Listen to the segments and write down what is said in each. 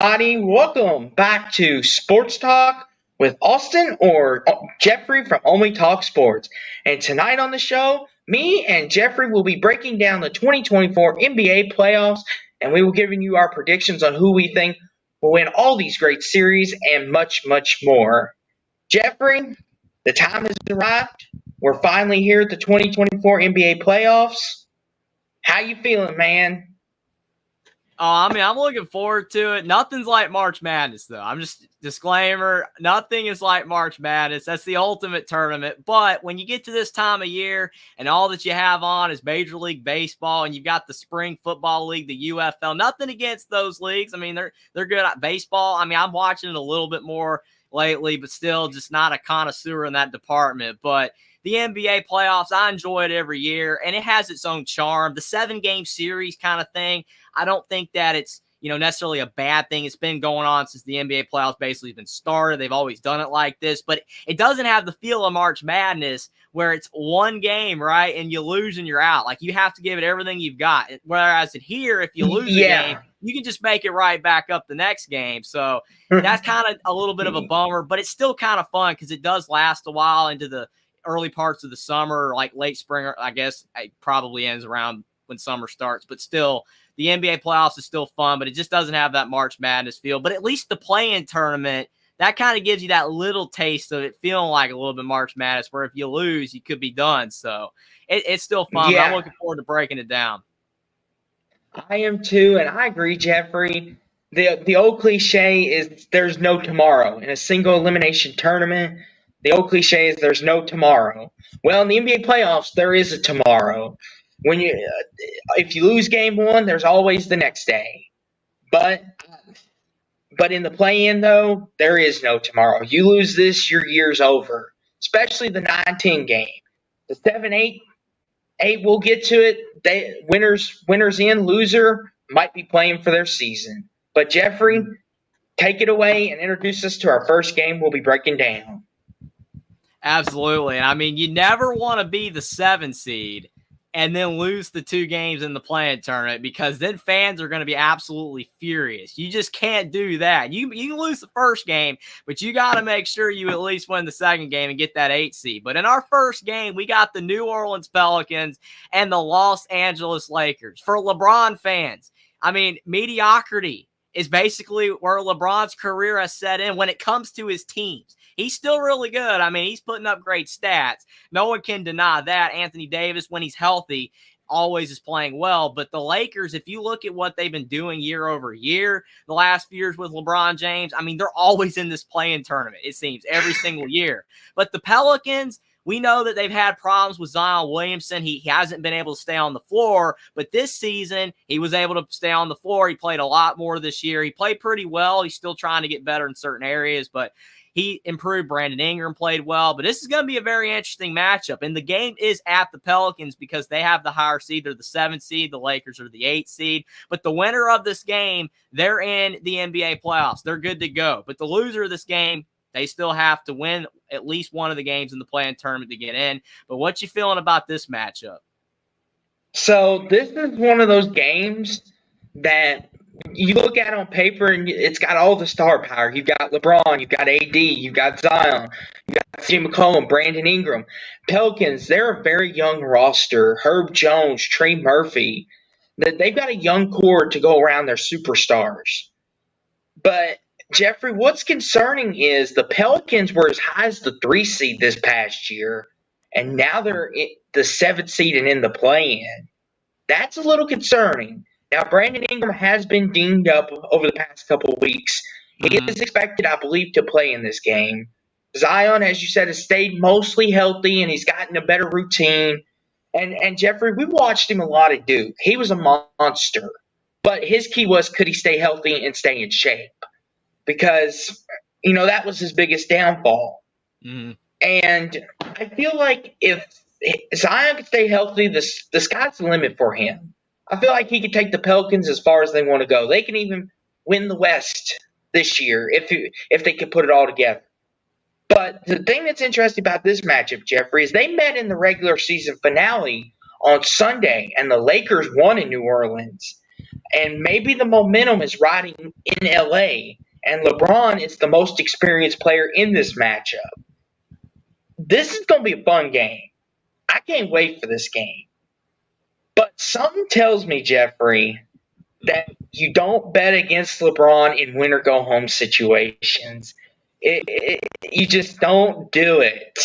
everybody. Welcome back to Sports Talk with Austin or Jeffrey from Only Talk Sports. And tonight on the show, me and Jeffrey will be breaking down the 2024 NBA playoffs, and we will giving you our predictions on who we think will win all these great series and much, much more. Jeffrey, the time has arrived. We're finally here at the 2024 NBA playoffs. How you feeling, man? I'm looking forward to it. Nothing's like March Madness, though. I'm just disclaimer. Nothing is like March Madness. That's the ultimate tournament. But when you get to this time of year and all that you have on is Major League Baseball and you've got the Spring Football League, the UFL, nothing against those leagues. I mean, they're good at baseball. I mean, I'm watching it a little bit more lately, but still just not a connoisseur in that department. But the NBA playoffs, I enjoy it every year, and it has its own charm. The 7-game series kind of thing, I don't think that it's necessarily a bad thing. It's been going on since the NBA playoffs basically been started. They've always done it like this, but it doesn't have the feel of March Madness where it's one game, right, and you lose and you're out. Like, you have to give it everything you've got. Whereas here, if you lose a game, you can just make it right back up the next game. So that's kind of a little bit of a bummer, but it's still kind of fun because it does last a while into the early parts of the summer, like late spring. I guess it probably ends around when summer starts, but still, the NBA playoffs is still fun, but it just doesn't have that March Madness feel. But at least the play-in tournament, that kind of gives you that little taste of it feeling like a little bit March Madness, where if you lose, you could be done. So it's still fun. Yeah. But I'm looking forward to breaking it down. I am too, and I agree, Jeffrey. The old cliche is there's no tomorrow. In a single elimination tournament, the old cliche is there's no tomorrow. Well, in the NBA playoffs, there is a tomorrow. If you lose game one, there's always the next day. But in the play-in, though, there is no tomorrow. You lose this, your year's over. Especially the 9-10 game. The 7-8, we'll get to it. Winners in, loser might be playing for their season. But Jeffrey, take it away and introduce us to our first game we'll be breaking down. Absolutely. And I mean, you never want to be the 7 seed and then lose the 2 games in the play-in tournament, because then fans are going to be absolutely furious. You just can't do that. You can lose the first game, but you got to make sure you at least win the second game and get that 8 seed. But in our first game, we got the New Orleans Pelicans and the Los Angeles Lakers. For LeBron fans, I mean, mediocrity is basically where LeBron's career has set in when it comes to his teams. He's still really good. I mean, he's putting up great stats. No one can deny that. Anthony Davis, when he's healthy, always is playing well. But the Lakers, if you look at what they've been doing year over year, the last few years with LeBron James, I mean, they're always in this play-in tournament, it seems, every single year. But the Pelicans, we know that they've had problems with Zion Williamson. He hasn't been able to stay on the floor, but this season he was able to stay on the floor. He played a lot more this year. He played pretty well. He's still trying to get better in certain areas, but he improved. Brandon Ingram played well, but this is going to be a very interesting matchup. And the game is at the Pelicans because they have the higher seed. They're the 7 seed. The Lakers are the 8 seed. But the winner of this game, they're in the NBA playoffs. They're good to go. But the loser of this game, they still have to win at least one of the games in the play-in tournament to get in. But what you feeling about this matchup? So this is one of those games that you look at on paper and it's got all the star power. You've got LeBron, you've got AD, you've got Zion, you've got CJ McCollum, Brandon Ingram. Pelicans, they're a very young roster. Herb Jones, Trey Murphy. They've got a young core to go around their superstars. But Jeffrey, what's concerning is the Pelicans were as high as the 3 seed this past year, and now they're the 7th seed and in the play-in. That's a little concerning. Now, Brandon Ingram has been dinged up over the past couple of weeks. He is expected, I believe, to play in this game. Zion, as you said, has stayed mostly healthy, and he's gotten a better routine. And Jeffrey, we watched him a lot at Duke. He was a monster. But his key was, could he stay healthy and stay in shape? Because, that was his biggest downfall. Mm-hmm. And I feel like if Zion could stay healthy, the sky's the limit for him. I feel like he could take the Pelicans as far as they want to go. They can even win the West this year if they could put it all together. But the thing that's interesting about this matchup, Jeffrey, is they met in the regular season finale on Sunday, and the Lakers won in New Orleans. And maybe the momentum is riding in LA, and LeBron is the most experienced player in this matchup. This is going to be a fun game. I can't wait for this game. But something tells me, Jeffrey, that you don't bet against LeBron in win or go home situations. You just don't do it.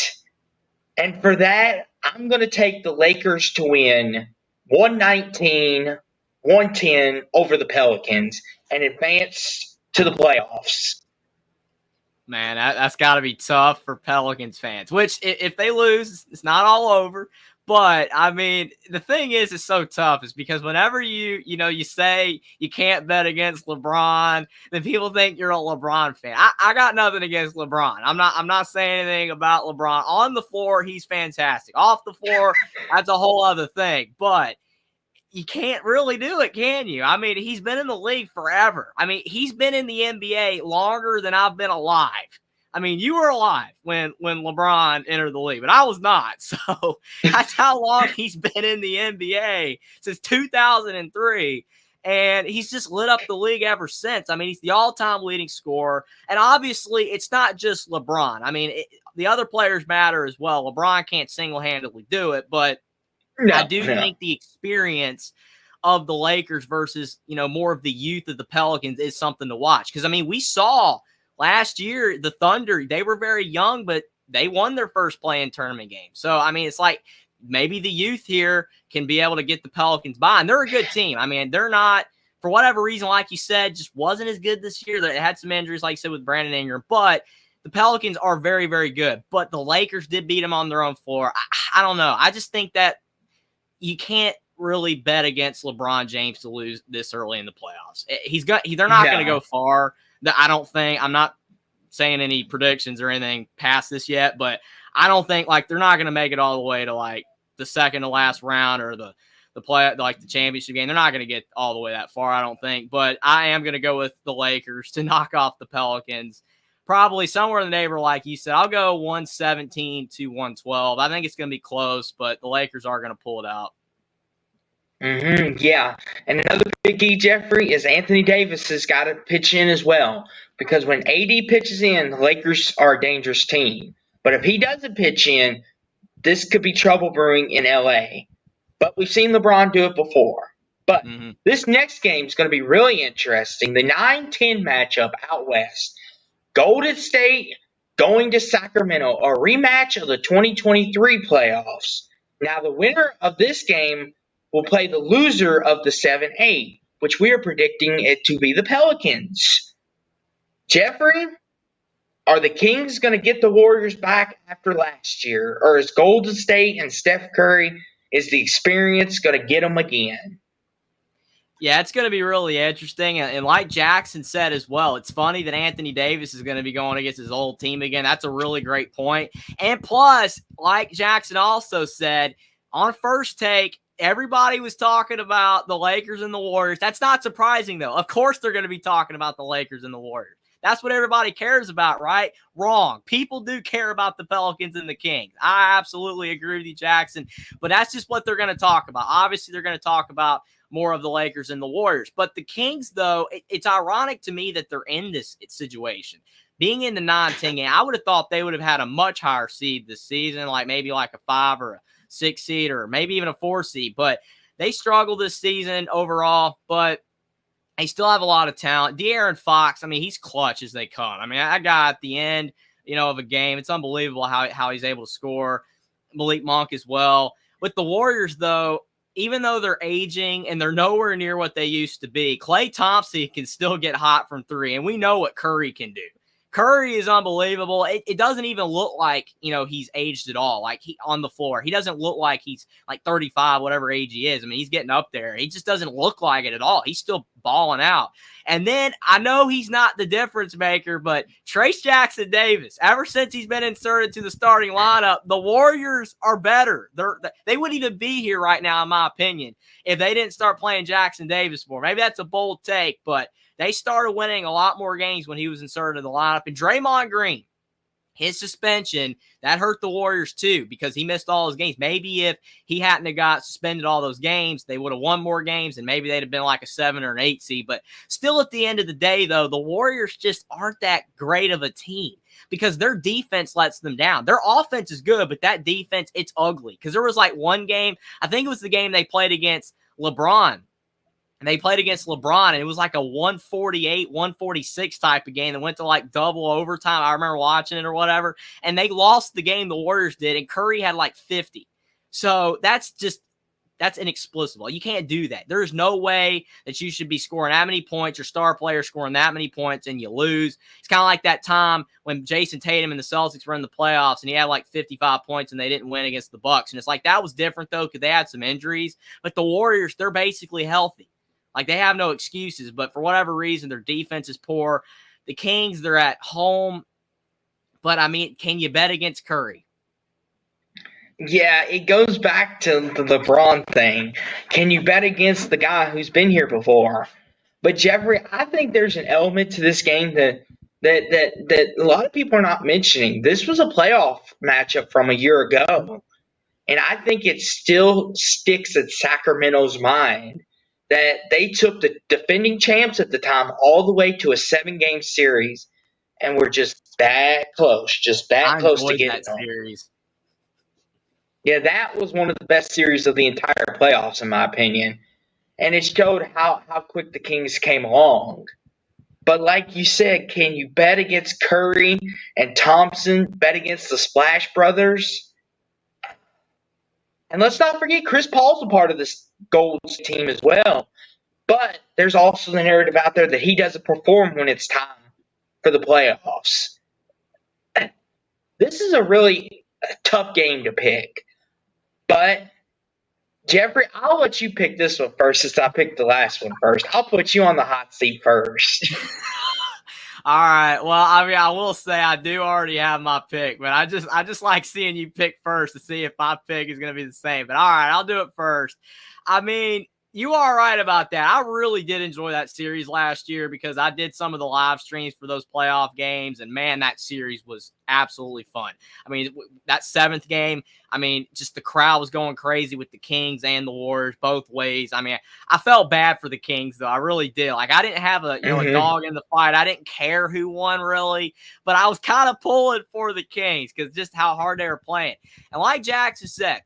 And for that, I'm going to take the Lakers to win 119, 110 over the Pelicans and advance to the playoffs. Man, that's got to be tough for Pelicans fans, which if they lose, it's not all over. But I mean, the thing is, it's so tough is because whenever you say you can't bet against LeBron, then people think you're a LeBron fan. I got nothing against LeBron. I'm not saying anything about LeBron. On the floor, he's fantastic. Off the floor, that's a whole other thing. But you can't really do it, can you? I mean, he's been in the league forever. I mean, he's been in the NBA longer than I've been alive. I mean, you were alive when LeBron entered the league, but I was not. So that's how long he's been in the NBA, since 2003. And he's just lit up the league ever since. I mean, he's the all-time leading scorer. And obviously, it's not just LeBron. I mean, the other players matter as well. LeBron can't single-handedly do it, but I do think the experience of the Lakers versus, more of the youth of the Pelicans is something to watch. Because, I mean, we saw last year the Thunder, they were very young, but they won their first play-in tournament game. So, I mean, it's like maybe the youth here can be able to get the Pelicans by. And they're a good team. I mean, they're not, for whatever reason, like you said, just wasn't as good this year. They had some injuries, like you said, with Brandon Ingram. But the Pelicans are very, very good. But the Lakers did beat them on their own floor. I don't know. I just think that you can't really bet against LeBron James to lose this early in the playoffs. They're not going to go far. I don't think. I'm not saying any predictions or anything past this yet, but I don't think they're not going to make it all the way to the second to last round or the championship game. They're not going to get all the way that far, I don't think. But I am going to go with the Lakers to knock off the Pelicans. Probably somewhere in the neighborhood, like you said. I'll go 117 to 112. I think it's going to be close, but the Lakers are going to pull it out. Yeah. And another big key, Jeffrey, is Anthony Davis has got to pitch in as well. Because when AD pitches in, the Lakers are a dangerous team. But if he doesn't pitch in, this could be trouble brewing in LA. But we've seen LeBron do it before. But this next game is going to be really interesting. The 9-10 matchup out west. Golden State going to Sacramento, a rematch of the 2023 playoffs. Now, the winner of this game will play the loser of the 7-8, which we are predicting it to be the Pelicans. Jeffrey, are the Kings going to get the Warriors back after last year? Or is Golden State and Steph Curry, is the experience going to get them again? Yeah, it's going to be really interesting. And like Jackson said as well, it's funny that Anthony Davis is going to be going against his old team again. That's a really great point. And plus, like Jackson also said, on First Take, everybody was talking about the Lakers and the Warriors. That's not surprising, though. Of course they're going to be talking about the Lakers and the Warriors. That's what everybody cares about, right? Wrong. People do care about the Pelicans and the Kings. I absolutely agree with you, Jackson. But that's just what they're going to talk about. Obviously, they're going to talk about more of the Lakers and the Warriors. But the Kings, though, it's ironic to me that they're in this situation. Being in the 9-10 game, I would have thought they would have had a much higher seed this season, maybe a 5 or a 6 seed or maybe even a 4 seed. But they struggled this season overall, but they still have a lot of talent. De'Aaron Fox, I mean, he's clutch as they come. I mean, that guy at the end, of a game, it's unbelievable how he's able to score. Malik Monk as well. With the Warriors, though, even though they're aging and they're nowhere near what they used to be, Klay Thompson can still get hot from 3, and we know what Curry can do. Curry is unbelievable. It doesn't even look like, he's aged at all. He on the floor, he doesn't look like he's 35, whatever age he is. I mean, he's getting up there. He just doesn't look like it at all. He's still balling out. And then I know he's not the difference maker, but Trayce Jackson-Davis, ever since he's been inserted to the starting lineup, the Warriors are better. They wouldn't even be here right now, in my opinion, if they didn't start playing Jackson-Davis more. Maybe that's a bold take, but they started winning a lot more games when he was inserted in the lineup. And Draymond Green, his suspension, that hurt the Warriors too because he missed all his games. Maybe if he hadn't have got suspended all those games, they would have won more games and maybe they'd have been like a 7 or an 8 seed. But still at the end of the day, though, the Warriors just aren't that great of a team because their defense lets them down. Their offense is good, but that defense, it's ugly. Because there was like one game, I think it was the game they played against LeBron. And they played against LeBron, and it was like a 148, 146 type of game that went to like double overtime. I remember watching it or whatever. And they lost the game, the Warriors did, and Curry had like 50. So that's inexplicable. You can't do that. There's no way that you should be scoring that many points, your star player scoring that many points, and you lose. It's kind of like that time when Jason Tatum and the Celtics were in the playoffs, and he had like 55 points, and they didn't win against the Bucks. And it's like that was different, though, because they had some injuries. But the Warriors, they're basically healthy. Like, they have no excuses, but for whatever reason, their defense is poor. The Kings, they're at home. But, I mean, can you bet against Curry? Yeah, it goes back to the LeBron thing. Can you bet against the guy who's been here before? But, Jeffrey, I think there's an element to this game that a lot of people are not mentioning. This was a playoff matchup from a year ago. And I think it still sticks in Sacramento's mind that they took the defending champs at the time all the way to a 7-game series and were just that close to getting that series. Yeah, that was one of the best series of the entire playoffs, in my opinion. And it showed how quick the Kings came along. But like you said, can you bet against Curry and Thompson, bet against the Splash Brothers? And let's not forget, Chris Paul's a part of this Golden State team as well. But there's also the narrative out there that he doesn't perform when it's time for the playoffs. This is a really tough game to pick. But, Jeffrey, I'll let you pick this one first since I picked the last one first. I'll put you on the hot seat first. All right. Well, I mean, I will say I do already have my pick, but I just like seeing you pick first to see if my pick is going to be the same. But all right, I'll do it first. I mean, you are right about that. I really did enjoy that series last year because I did some of the live streams for those playoff games, and man, that series was absolutely fun. I mean, that 7th game, I mean, just the crowd was going crazy with the Kings and the Warriors both ways. I mean, I felt bad for the Kings, though. I really did. Like, I didn't have a dog in the fight. I didn't care who won, really, but I was kind of pulling for the Kings because just how hard they were playing. And like Jackson said,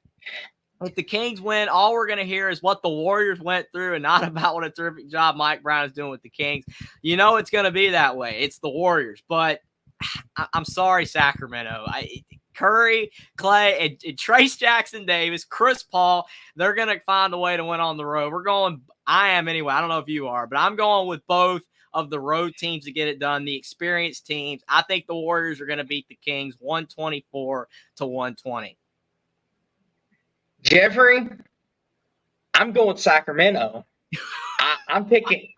if the Kings win, all we're going to hear is what the Warriors went through and not about what a terrific job Mike Brown is doing with the Kings. You know it's going to be that way. It's the Warriors. But I'm sorry, Sacramento. Curry, Clay, and Trace Jackson Davis, Chris Paul, they're going to find a way to win on the road. I am anyway. I don't know if you are, but I'm going with both of the road teams to get it done, the experienced teams. I think the Warriors are going to beat the Kings 124-120. Jeffrey, I'm going Sacramento. I'm going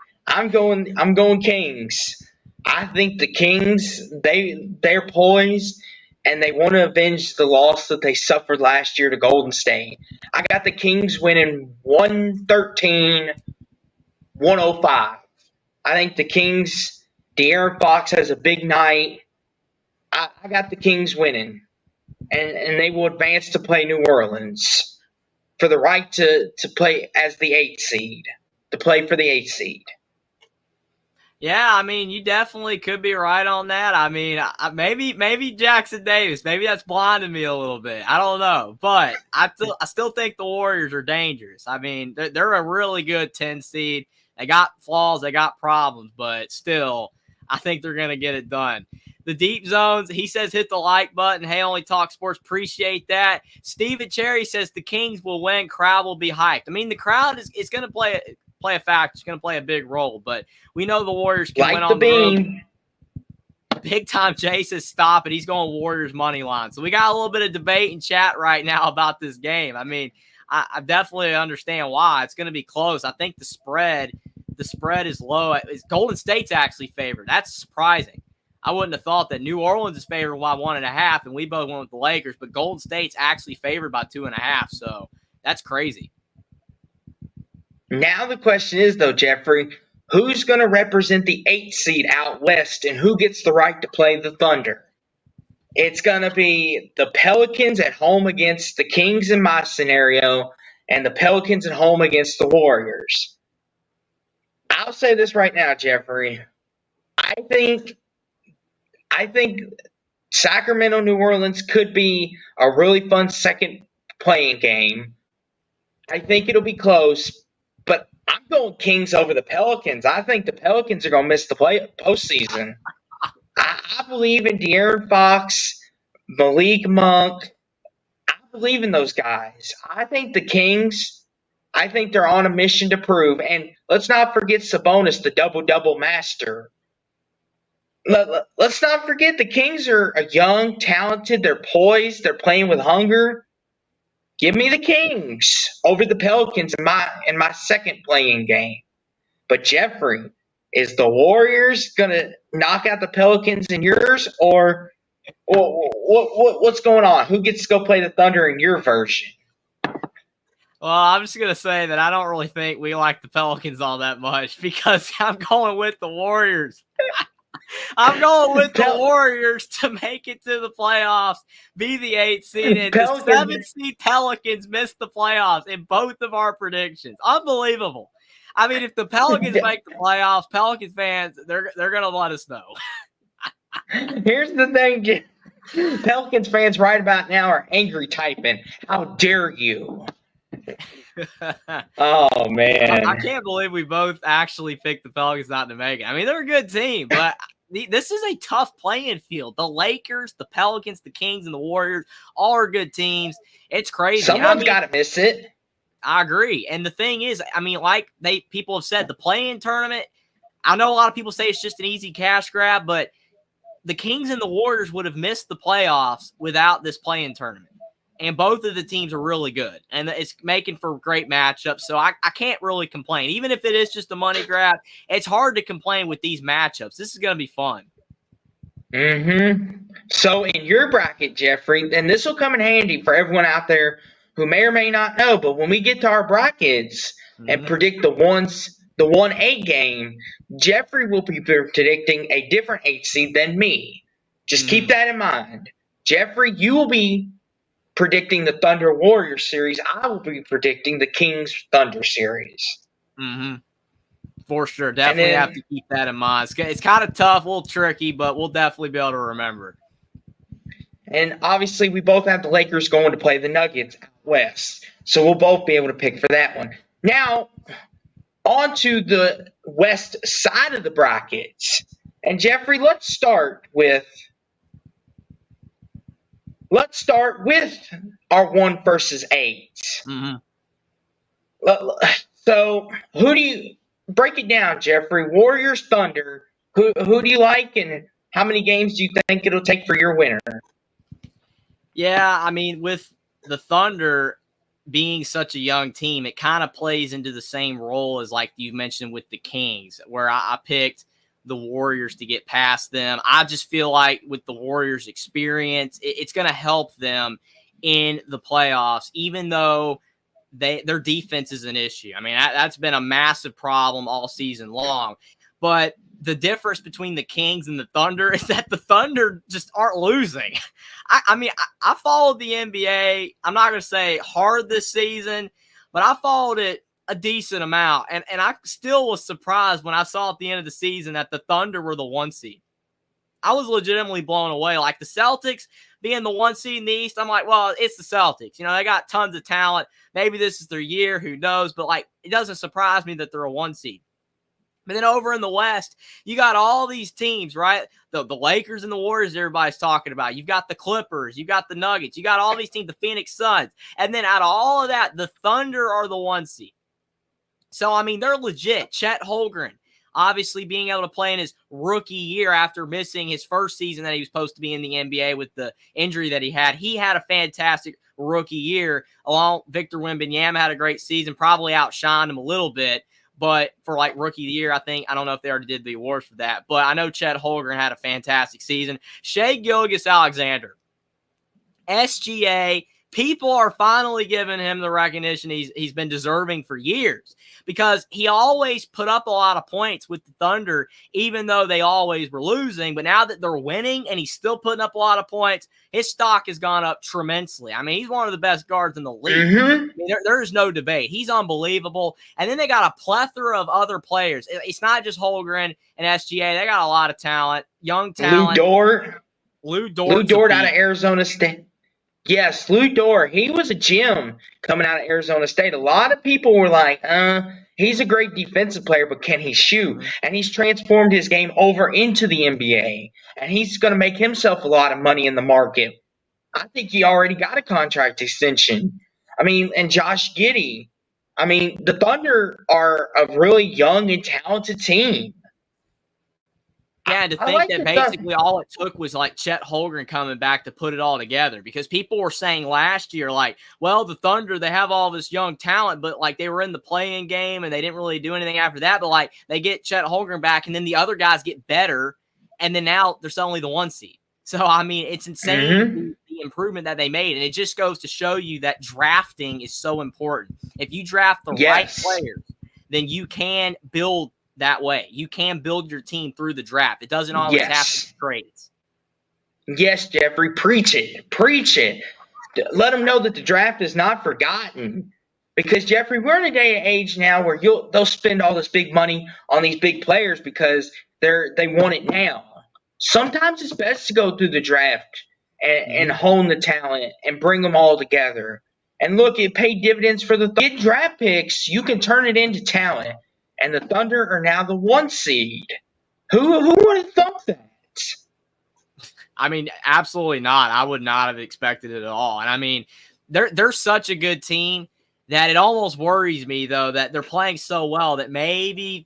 Kings. I think the Kings, they're poised and they want to avenge the loss that they suffered last year to Golden State. I got the Kings winning 113-105. I think the Kings, De'Aaron Fox has a big night. I got the Kings winning. And they will advance to play New Orleans for the right to play as the 8th seed, to play for the 8th seed. Yeah, I mean, you definitely could be right on that. I mean, maybe Jackson Davis, maybe that's blinding me a little bit. I don't know, but I still think the Warriors are dangerous. I mean, they're a really good 10 seed. They got flaws, they got problems, but still, I think they're going to get it done. The Deep Zones, he says hit the like button. Hey, Only Talk Sports, appreciate that. Steven Cherry says the Kings will win, crowd will be hyped. I mean, the crowd is going to play a factor. It's going to play a big role, but we know the Warriors can win on the road. Big time Jay says stop it. He's going Warriors money line. So we got a little bit of debate in chat right now about this game. I mean, I definitely understand why. It's going to be close. I think the spread is low. Golden State's actually favored. That's surprising. I wouldn't have thought that. New Orleans is favored by 1.5, and we both went with the Lakers, but Golden State's actually favored by 2.5, so that's crazy. Now the question is, though, Jeffrey, who's going to represent the 8th seed out west, and who gets the right to play the Thunder? It's going to be the Pelicans at home against the Kings in my scenario, and the Pelicans at home against the Warriors. I'll say this right now, Jeffrey. I think Sacramento, New Orleans could be a really fun second playing game. I think it'll be close, but I'm going Kings over the Pelicans. I think the Pelicans are going to miss the postseason. I believe in De'Aaron Fox, Malik Monk. I believe in those guys. I think the Kings, I think they're on a mission to prove. And let's not forget Sabonis, the double-double master. Let's not forget the Kings are young, talented, they're poised, they're playing with hunger. Give me the Kings over the Pelicans in my second playing game. But Jeffrey, is the Warriors gonna knock out the Pelicans in yours, or what's going on? Who gets to go play the Thunder in your version? Well, I'm just going to say that I don't really think we like the Pelicans all that much because I'm going with the Warriors. I'm going with the Warriors to make it to the playoffs, be the 8th seed, and the 7th seed Pelicans miss the playoffs in both of our predictions. Unbelievable. I mean, if the Pelicans make the playoffs, Pelicans fans, they're going to let us know. Here's the thing, Pelicans fans right about now are angry typing. How dare you? Oh, man. I can't believe we both actually picked the Pelicans not to make it. I mean, they're a good team, but this is a tough playing field. The Lakers, the Pelicans, the Kings, and the Warriors all are good teams. It's crazy. Someone's got to miss it. I agree. And the thing is, I mean, like people have said, the play-in tournament, I know a lot of people say it's just an easy cash grab, but the Kings and the Warriors would have missed the playoffs without this play-in tournament. And both of the teams are really good. And it's making for great matchups. So I can't really complain. Even if it is just a money grab, it's hard to complain with these matchups. This is going to be fun. So in your bracket, Jeffrey, and this will come in handy for everyone out there who may or may not know, but when we get to our brackets and predict the 1-8 game, Jeffrey will be predicting a different 8 seed than me. Just keep that in mind. Jeffrey, you will be predicting the Thunder Warriors series. I will be predicting the Kings Thunder series. For sure. Definitely have to keep that in mind. It's kind of tough, a little tricky, but we'll definitely be able to remember. And obviously, we both have the Lakers going to play the Nuggets out west. So we'll both be able to pick for that one. Now, on to the west side of the brackets. And Jeffrey, let's start with our 1 versus 8. So who do you break it down, Jeffrey? Warriors, Thunder. Who do you like, and how many games do you think it'll take for your winner? Yeah, I mean, with the Thunder being such a young team, it kind of plays into the same role as like you mentioned with the Kings, where I picked the Warriors to get past them. I just feel like with the Warriors' experience, it's going to help them in the playoffs, even though their defense is an issue. I mean, that's been a massive problem all season long. But the difference between the Kings and the Thunder is that the Thunder just aren't losing. I mean, I followed the NBA. I'm not going to say hard this season, but I followed it a decent amount. And I still was surprised when I saw at the end of the season that the Thunder were the 1 seed. I was legitimately blown away. Like the Celtics being the 1 seed in the East, I'm like, well, it's the Celtics. You know, they got tons of talent. Maybe this is their year. Who knows? But, like, it doesn't surprise me that they're a 1 seed. But then over in the West, you got all these teams, right? The Lakers and the Warriors everybody's talking about. You've got the Clippers. You got the Nuggets. You got all these teams, the Phoenix Suns. And then out of all of that, the Thunder are the 1 seed. So, I mean, they're legit. Chet Holmgren, obviously being able to play in his rookie year after missing his first season that he was supposed to be in the NBA with the injury that he had. He had a fantastic rookie year. Along Victor Wembanyama had a great season, probably outshined him a little bit. But for like rookie of the year, I don't know if they already did the awards for that. But I know Chet Holmgren had a fantastic season. Shai Gilgeous-Alexander, SGA, people are finally giving him the recognition he's been deserving for years, because he always put up a lot of points with the Thunder, even though they always were losing. But now that they're winning and he's still putting up a lot of points, his stock has gone up tremendously. I mean, he's one of the best guards in the league. Mm-hmm. I mean, there's no debate. He's unbelievable. And then they got a plethora of other players. It's not just Holmgren and SGA. They got a lot of talent, young talent. Lu Dort out of Arizona State. Yes, Lu Dort. He was a gem coming out of Arizona State. A lot of people were like, he's a great defensive player, but can he shoot? And he's transformed his game over into the NBA. And he's going to make himself a lot of money in the market. I think he already got a contract extension. I mean, and Josh Giddey. I mean, the Thunder are a really young and talented team. Yeah, and to think that basically all it took was like Chet Holmgren coming back to put it all together, because people were saying last year, like, well, the Thunder, they have all this young talent, but like they were in the play-in game and they didn't really do anything after that. But like they get Chet Holmgren back and then the other guys get better, and then now they're suddenly the 1 seed. So, I mean, it's insane the improvement that they made. And it just goes to show you that drafting is so important. If you draft the right players, then you can build that way. You can build your team through the draft. It doesn't always have to be trades. Yes, Jeffrey, preach it. Preach it. Let them know that the draft is not forgotten. Because, Jeffrey, we're in a day and age now where they'll spend all this big money on these big players because they want it now. Sometimes it's best to go through the draft and hone the talent and bring them all together. And look, it paid dividends for the get draft picks. You can turn it into talent. And the Thunder are now the 1 seed. Who would have thought that? I mean, absolutely not. I would not have expected it at all. And I mean, they're such a good team that it almost worries me, though, that they're playing so well that maybe,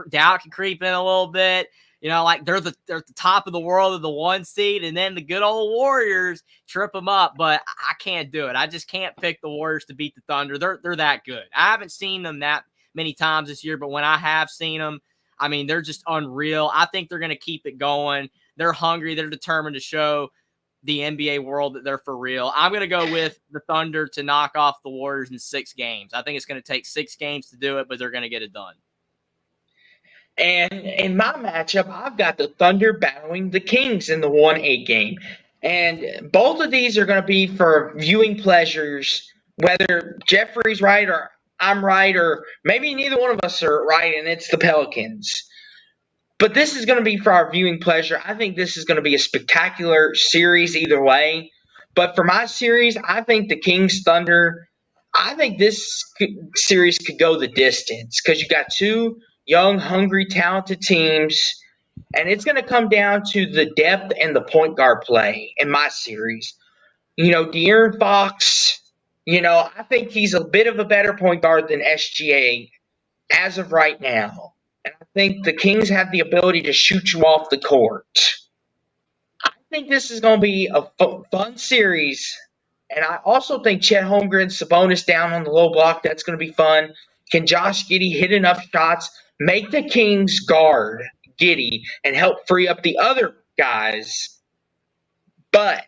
doubt can creep in a little bit. Like they're at the top of the world of the 1 seed, and then the good old Warriors trip them up. But I can't do it. I just can't pick the Warriors to beat the Thunder. They're that good. I haven't seen them that many times this year, but when I have seen them, I mean, they're just unreal. I think they're going to keep it going. They're hungry. They're determined to show the NBA world that they're for real. I'm going to go with the Thunder to knock off the Warriors in 6 games. I think it's going to take 6 games to do it, but they're going to get it done. And in my matchup, I've got the Thunder battling the Kings in the 1-8 game. And both of these are going to be for viewing pleasures, whether Jeffrey's right or I'm right, or maybe neither one of us are right, and it's the Pelicans. But this is going to be for our viewing pleasure. I think this is going to be a spectacular series either way. But for my series, I think the Kings Thunder, I think this series could go the distance because you got 2 young, hungry, talented teams, and it's going to come down to the depth and the point guard play in my series. De'Aaron Fox, I think he's a bit of a better point guard than SGA as of right now. And I think the Kings have the ability to shoot you off the court. I think this is going to be a fun series. And I also think Chet Holmgren, Sabonis down on the low block, that's going to be fun. Can Josh Giddey hit enough shots, make the Kings guard Giddey, and help free up the other guys? But,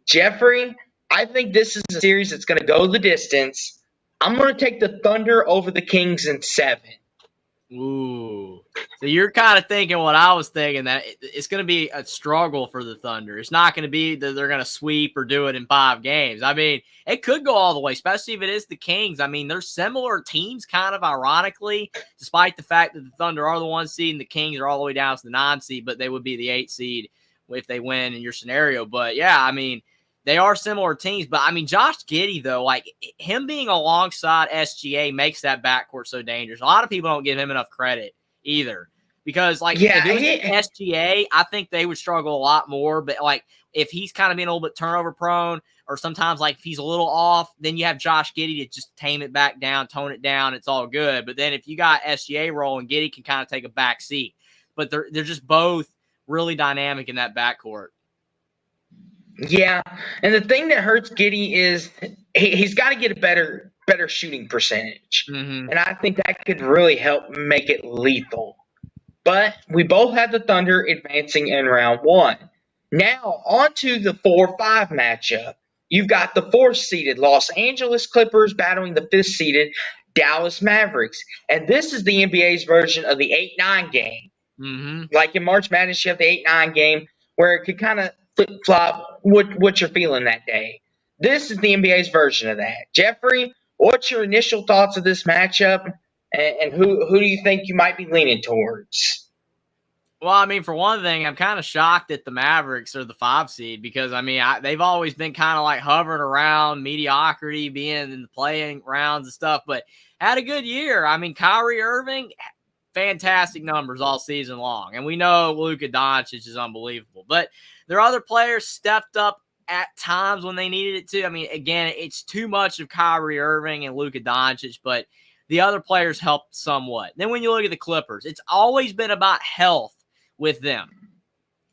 Jeffrey, I think this is a series that's going to go the distance. I'm going to take the Thunder over the Kings in 7. Ooh. So you're kind of thinking what I was thinking, that it's going to be a struggle for the Thunder. It's not going to be that they're going to sweep or do it in 5 games. I mean, it could go all the way, especially if it is the Kings. I mean, they're similar teams, kind of ironically, despite the fact that the Thunder are the 1 seed and the Kings are all the way down to the 9 seed, but they would be the 8 seed if they win in your scenario. But yeah, I mean, they are similar teams. But I mean, Josh Giddey, though, like him being alongside SGA makes that backcourt so dangerous. A lot of people don't give him enough credit either, because if it was SGA, I think they would struggle a lot more. But like if he's kind of being a little bit turnover prone, or sometimes like if he's a little off, then you have Josh Giddey to just tame it back down, tone it down. It's all good. But then if you got SGA rolling, Giddey can kind of take a back seat. But they're just both really dynamic in that backcourt. Yeah, and the thing that hurts Giddey is he's got to get a better shooting percentage. Mm-hmm. And I think that could really help make it lethal. But we both have the Thunder advancing in round 1. Now, on to the 4-5 matchup. you've got the fourth seeded Los Angeles Clippers battling the fifth seeded Dallas Mavericks. And this is the NBA's version of the 8-9 game. Mm-hmm. Like in March Madness, you have the 8-9 game where it could kind of flip flop what you're feeling that day. This is the NBA's version of that. Jeffrey, what's your initial thoughts of this matchup, and who do you think you might be leaning towards? Well, I mean, for one thing, I'm kind of shocked that the Mavericks are the 5 seed because, I mean, they've always been kind of like hovering around mediocrity, being in the playing rounds and stuff, but had a good year. I mean, Kyrie Irving, fantastic numbers all season long. And we know Luka Doncic is unbelievable. But their other players stepped up at times when they needed it to. I mean, again, it's too much of Kyrie Irving and Luka Doncic, but the other players helped somewhat. Then when you look at the Clippers, it's always been about health with them.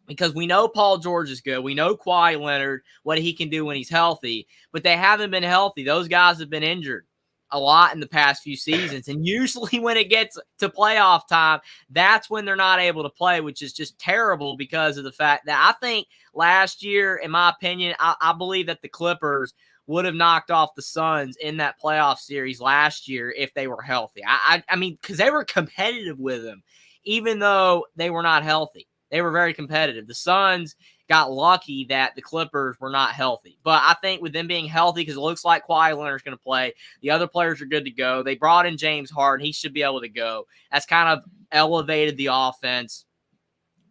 Because we know Paul George is good. We know Kawhi Leonard, what he can do when he's healthy. But they haven't been healthy. Those guys have been injured a lot in the past few seasons. And usually when it gets to playoff time, that's when they're not able to play, which is just terrible because of the fact that I think last year, in my opinion, I believe that the Clippers would have knocked off the Suns in that playoff series last year if they were healthy. I mean, because they were competitive with them, even though they were not healthy. They were very competitive. The Suns got lucky that the Clippers were not healthy. But I think with them being healthy, because it looks like Kawhi Leonard's going to play, the other players are good to go. They brought in James Harden. He should be able to go. That's kind of elevated the offense.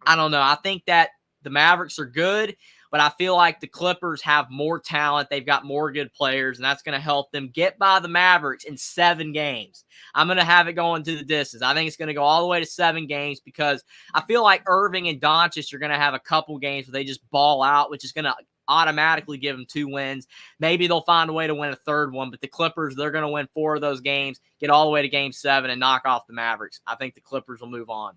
I don't know. I think that the Mavericks are good, but I feel like the Clippers have more talent. They've got more good players, and that's going to help them get by the Mavericks in 7 games. I'm going to have it going to the distance. I think it's going to go all the way to 7 games because I feel like Irving and Doncic are going to have a couple games where they just ball out, which is going to automatically give them 2 wins. Maybe they'll find a way to win a third one, but the Clippers, they're going to win 4 of those games, get all the way to game 7, and knock off the Mavericks. I think the Clippers will move on.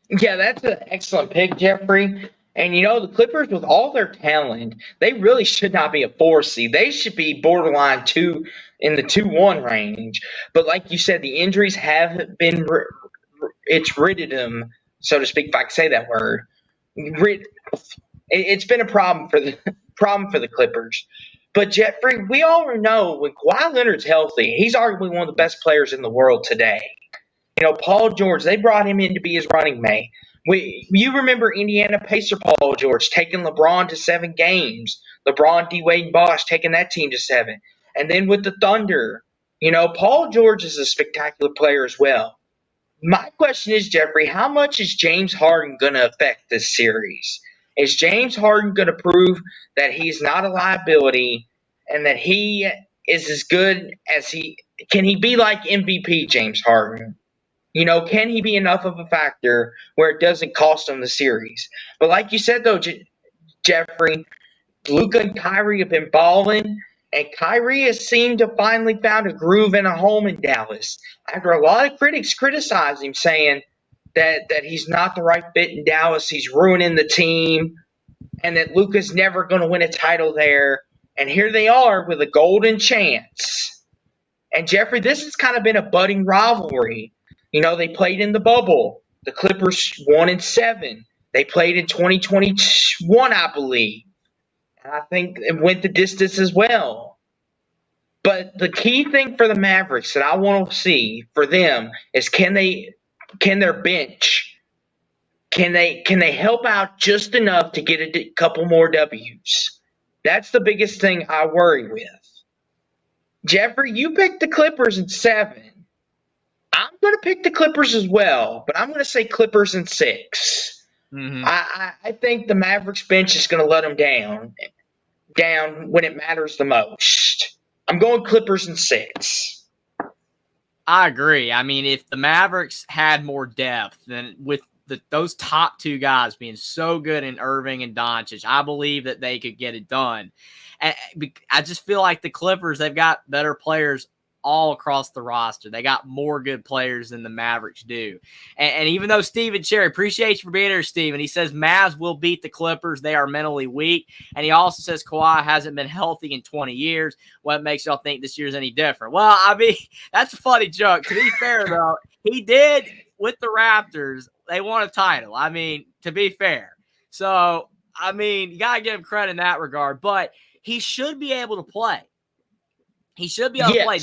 Yeah, that's an excellent pick, Jeffrey. And, the Clippers, with all their talent, they really should not be a 4 seed. They should be borderline 2 in the 2-1 range. But like you said, the injuries have been it's ridded them, so to speak, if I can say that word. It's been a problem for the Clippers. But, Jeffrey, we all know when Kawhi Leonard's healthy, he's arguably one of the best players in the world today. Paul George, they brought him in to be his running mate. You remember Indiana Pacer Paul George taking LeBron to 7 games. LeBron, D-Wade, and Bosh taking that team to 7. And then with the Thunder, Paul George is a spectacular player as well. My question is, Jeffrey, how much is James Harden going to affect this series? Is James Harden going to prove that he's not a liability and that he is as good as can he be like MVP James Harden? Can he be enough of a factor where it doesn't cost him the series? But like you said, though, Jeffrey, Luka and Kyrie have been balling, and Kyrie has seemed to finally found a groove and a home in Dallas. After a lot of critics criticized him, saying that he's not the right fit in Dallas, he's ruining the team, and that Luka's never going to win a title there. And here they are with a golden chance. And Jeffrey, this has kind of been a budding rivalry. They played in the bubble. The Clippers won in 7. They played in 2021, I believe. And I think it went the distance as well. But the key thing for the Mavericks that I want to see for them is can their bench, can they help out just enough to get a couple more W's? That's the biggest thing I worry with. Jeffrey, you picked the Clippers in 7. I'm going to pick the Clippers as well, but I'm going to say Clippers in 6. Mm-hmm. I think the Mavericks bench is going to let them down when it matters the most. I'm going Clippers in 6. I agree. I mean, if the Mavericks had more depth, then with those top 2 guys being so good in Irving and Doncic, I believe that they could get it done. And I just feel like the Clippers, they've got better players all across the roster. They got more good players than the Mavericks do. And even though Steven Cherry, appreciate you for being here, Steven, he says Mavs will beat the Clippers. They are mentally weak. And he also says Kawhi hasn't been healthy in 20 years. What makes y'all think this year's any different? Well, I mean, that's a funny joke. To be fair, though, he did with the Raptors. They won a title. I mean, to be fair. So, I mean, you got to give him credit in that regard. But he should be able to play. He should be able to play.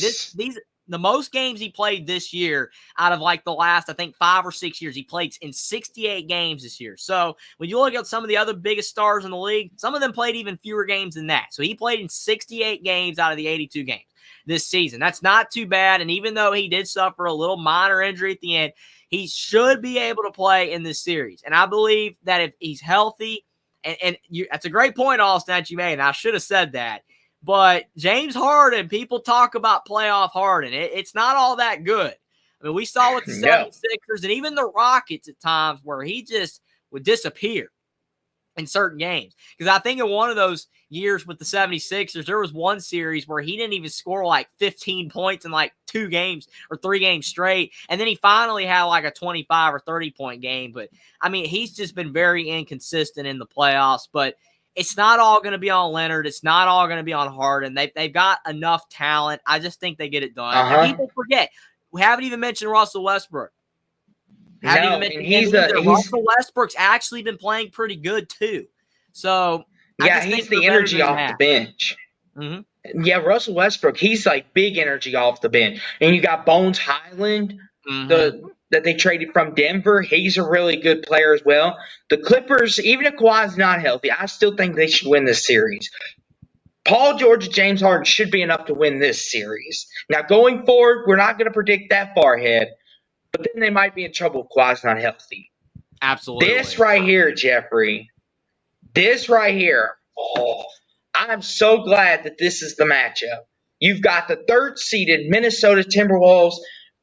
The most games he played this year out of like the last, I think, 5 or 6 years, he played in 68 games this year. So when you look at some of the other biggest stars in the league, some of them played even fewer games than that. So he played in 68 games out of the 82 games this season. That's not too bad. And even though he did suffer a little minor injury at the end, he should be able to play in this series. And I believe that if he's healthy, that's a great point, Austin, that you made, and I should have said that. But James Harden, people talk about playoff Harden. It's not all that good. I mean, we saw with the 76ers and even the Rockets at times where he just would disappear in certain games. Because I think in one of those years with the 76ers, there was one series where he didn't even score like 15 points in like 2 games or 3 games straight. And then he finally had like a 25 or 30-point game. But, I mean, he's just been very inconsistent in the playoffs. But it's not all going to be on Leonard. It's not all going to be on Harden. They've got enough talent. I just think they get it done. And people forget. We haven't even mentioned Russell Westbrook. Russell Westbrook's actually been playing pretty good too. So he's the energy off the bench. Mm-hmm. Yeah, Russell Westbrook, he's like big energy off the bench. And you got Bones Highland, that they traded from Denver. He's a really good player as well. The Clippers, even if Kawhi's not healthy, I still think they should win this series. Paul George and James Harden should be enough to win this series. Now, going forward, we're not going to predict that far ahead, but then they might be in trouble if Kawhi's not healthy. Absolutely. This right here, Jeffrey, I'm so glad that this is the matchup. You've got the 3rd-seeded Minnesota Timberwolves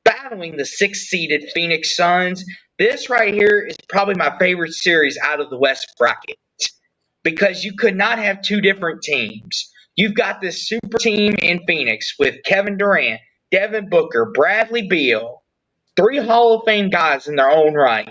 battling the 6th-seeded Phoenix Suns. This right here is probably my favorite series out of the West bracket because you could not have 2 different teams. You've got this super team in Phoenix with Kevin Durant, Devin Booker, Bradley Beal, 3 Hall of Fame guys in their own right.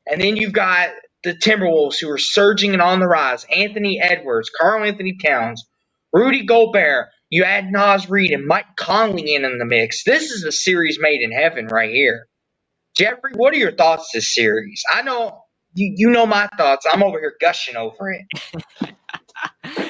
And then you've got the Timberwolves who are surging and on the rise. Anthony Edwards, Karl-Anthony Towns, Rudy Gobert. You add Naz Reid and Mike Conley in the mix. This is a series made in heaven right here. Jeffrey, what are your thoughts this series? I know you know my thoughts. I'm over here gushing over it.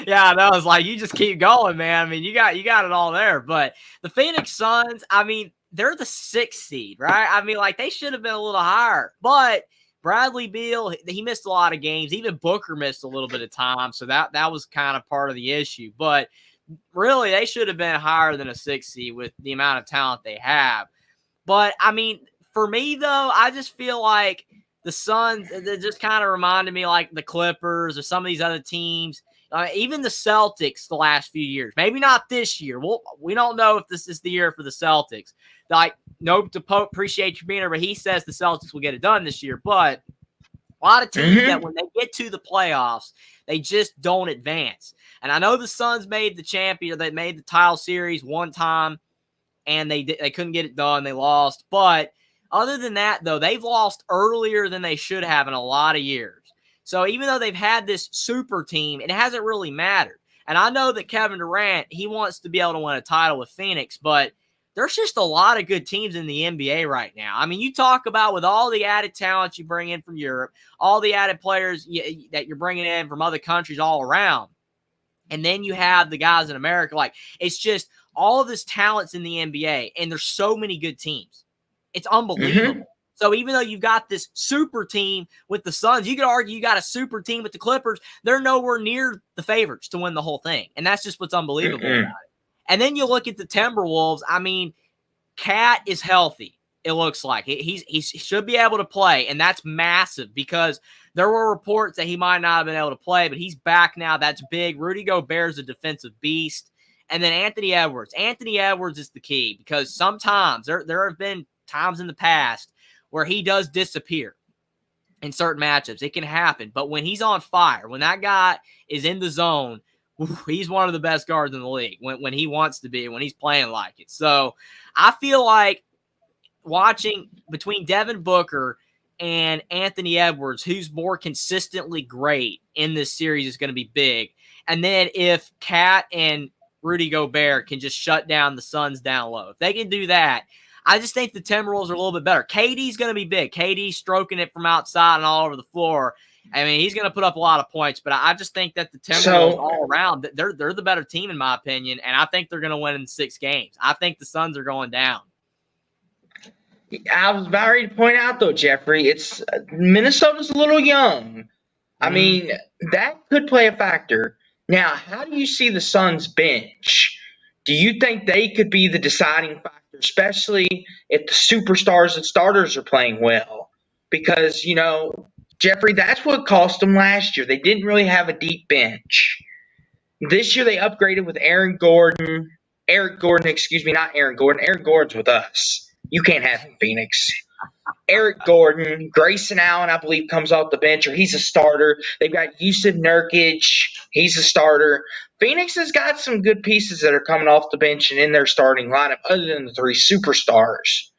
Yeah, I know. It's like you just keep going, man. I mean, you got it all there. But the Phoenix Suns, I mean, they're the 6th seed, right? I mean, like they should have been a little higher. But Bradley Beal, he missed a lot of games. Even Booker missed a little bit of time. So that was kind of part of the issue. But really, they should have been higher than a 6th seed with the amount of talent they have. But, I mean, for me, though, I just feel like the Suns, they just kind of reminded me like the Clippers or some of these other teams. Even the Celtics the last few years. Maybe not this year. We don't know if this is the year for the Celtics. Like, nope, DePope, appreciate you being here, but he says the Celtics will get it done this year. But a lot of teams that when they get to the playoffs, they just don't advance. And I know the Suns made the champion. They made the title series one time, and they couldn't get it done. They lost. But other than that, though, they've lost earlier than they should have in a lot of years. So even though they've had this super team, it hasn't really mattered. And I know that Kevin Durant, he wants to be able to win a title with Phoenix, but there's just a lot of good teams in the NBA right now. I mean, you talk about with all the added talent you bring in from Europe, all the added players that you're bringing in from other countries all around, and then you have the guys in America. Like, it's just all of this talent's in the NBA, and there's so many good teams. It's unbelievable. So even though you've got this super team with the Suns, you could argue you got a super team with the Clippers. They're nowhere near the favorites to win the whole thing. And that's just what's unbelievable about it. And then you look at the Timberwolves. I mean, Cat is healthy, it looks like. He should be able to play, and that's massive because there were reports that he might not have been able to play, but he's back now. That's big. Rudy Gobert is a defensive beast. And then Anthony Edwards. Anthony Edwards is the key because sometimes there have been times in the past where he does disappear in certain matchups. It can happen. But when he's on fire, when that guy is in the zone, he's one of the best guards in the league when he wants to be, when he's playing like it. So I feel like watching between Devin Booker and Anthony Edwards, who's more consistently great in this series, is going to be big. And then if Cat and Rudy Gobert can just shut down the Suns down low, if they can do that, I just think the Timberwolves are a little bit better. KD's going to be big. KD's stroking it from outside and all over the floor. I mean, he's going to put up a lot of points, but I just think that the Timberwolves all around, they're the better team in my opinion, and I think they're going to win in 6 games. I think the Suns are going down. I was about ready to point out, though, Jeffrey, it's Minnesota's a little young. I mean, that could play a factor. Now, how do you see the Suns bench? Do you think they could be the deciding factor, especially if the superstars and starters are playing well? Because, Jeffrey, that's what cost them last year. They didn't really have a deep bench. This year they upgraded with Eric Gordon, not Aaron Gordon. Aaron Gordon's with us. You can't have him, Phoenix. Eric Gordon, Grayson Allen, I believe, comes off the bench, or he's a starter. They've got Yusuf Nurkic. He's a starter. Phoenix has got some good pieces that are coming off the bench and in their starting lineup, other than the 3 superstars.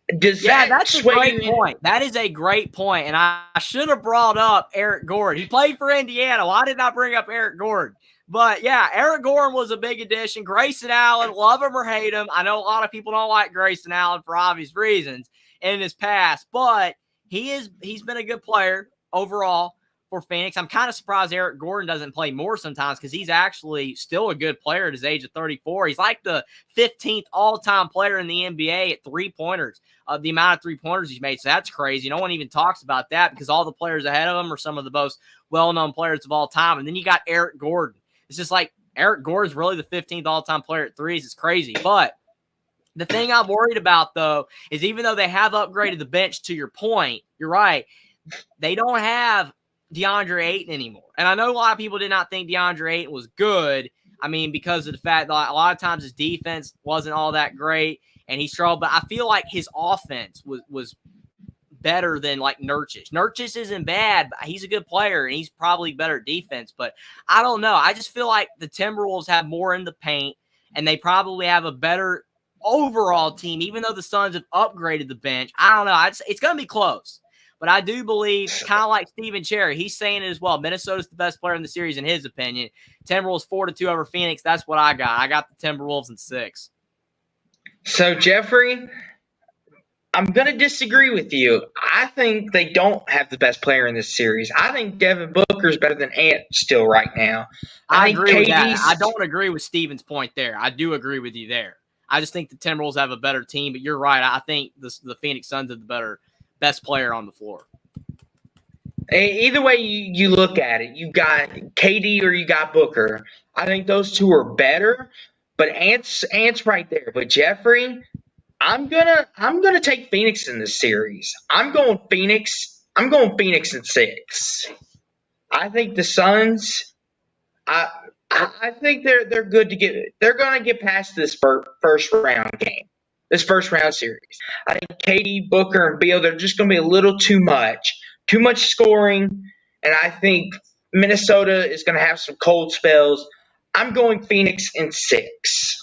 That's a great point. That is a great point, and I should have brought up Eric Gordon. He played for Indiana. Why did I bring up Eric Gordon? But, yeah, Eric Gordon was a big addition. Grayson Allen, love him or hate him. I know a lot of people don't like Grayson Allen for obvious reasons in his past, but he's been a good player overall for Phoenix. I'm kind of surprised Eric Gordon doesn't play more sometimes because he's actually still a good player at his age of 34. He's like the 15th all-time player in the NBA at three-pointers, the amount of three-pointers he's made. So that's crazy. No one even talks about that because all the players ahead of him are some of the most well-known players of all time. And then you got Eric Gordon. It's just like Eric Gordon's really the 15th all-time player at threes. It's crazy. But the thing I'm worried about, though, is even though they have upgraded the bench, to your point, you're right, they don't have DeAndre Ayton anymore. And I know a lot of people did not think DeAndre Ayton was good. I mean, because of the fact that a lot of times his defense wasn't all that great and he struggled. But I feel like his offense was better than like Nurkic. Nurkic isn't bad, but he's a good player and he's probably better at defense. But I don't know. I just feel like the Timberwolves have more in the paint and they probably have a better overall team, even though the Suns have upgraded the bench. I don't know. It's going to be close. But I do believe, kind of like Stephen Cherry, he's saying it as well. Minnesota's the best player in the series in his opinion. Timberwolves 4-2 over Phoenix. That's what I got. I got the Timberwolves in 6. So, Jeffrey, I'm going to disagree with you. I think they don't have the best player in this series. I think Devin Booker's better than Ant still right now. I agree with that. I don't agree with Stephen's point there. I do agree with you there. I just think the Timberwolves have a better team, but you're right. I think the Phoenix Suns are the best player on the floor. Either way you look at it, you got KD or you got Booker. I think those two are better, but Ant's right there. But Jeffrey, I'm gonna take Phoenix in this series. I'm going Phoenix in 6. I think the Suns. I think they're good to get. They're gonna get past this first round game. This first round series. I think KD, Booker, and Beal, they're just going to be a little too much scoring, and I think Minnesota is going to have some cold spells. I'm going Phoenix in 6.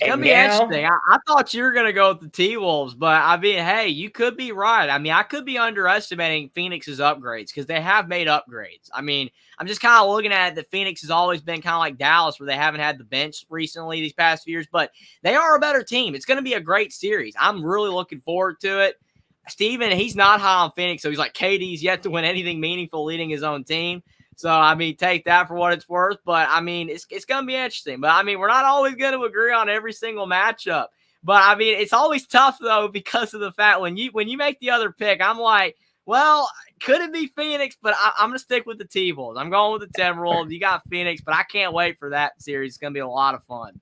It's going to be interesting. I thought you were going to go with the T-Wolves, but I mean, hey, you could be right. I mean, I could be underestimating Phoenix's upgrades because they have made upgrades. I mean, I'm just kind of looking at it that Phoenix has always been kind of like Dallas where they haven't had the bench recently these past few years, but they are a better team. It's going to be a great series. I'm really looking forward to it. Steven, he's not high on Phoenix, so he's like, KD's yet to win anything meaningful leading his own team. So, I mean, take that for what it's worth. But, I mean, it's going to be interesting. But, I mean, we're not always going to agree on every single matchup. But, I mean, it's always tough, though, because of the fact when you make the other pick, I'm like, well, could it be Phoenix? But I'm going to stick with the T-Wolves. I'm going with the Timberwolves. You got Phoenix, but I can't wait for that series. It's going to be a lot of fun.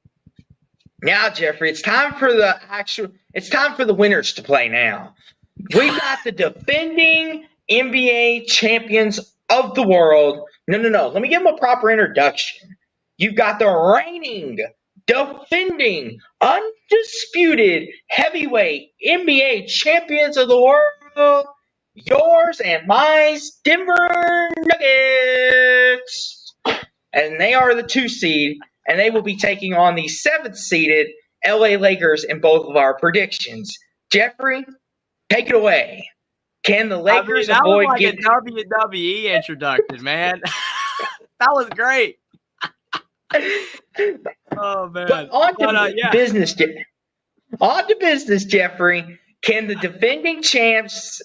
Now, Jeffrey, it's time for the winners to play now. We got the defending NBA champions of the world. No. Let me give them a proper introduction. You've got the reigning, defending, undisputed heavyweight NBA champions of the world. Yours and my Denver Nuggets. And they are the 2 seed, and they will be taking on the 7th seeded LA Lakers in both of our predictions. Jeffrey, take it away. Can the Lakers avoid getting a WWE introduction, man? That was great. Oh man. But on to Yeah. business, on to business, Jeffrey. Can the defending champs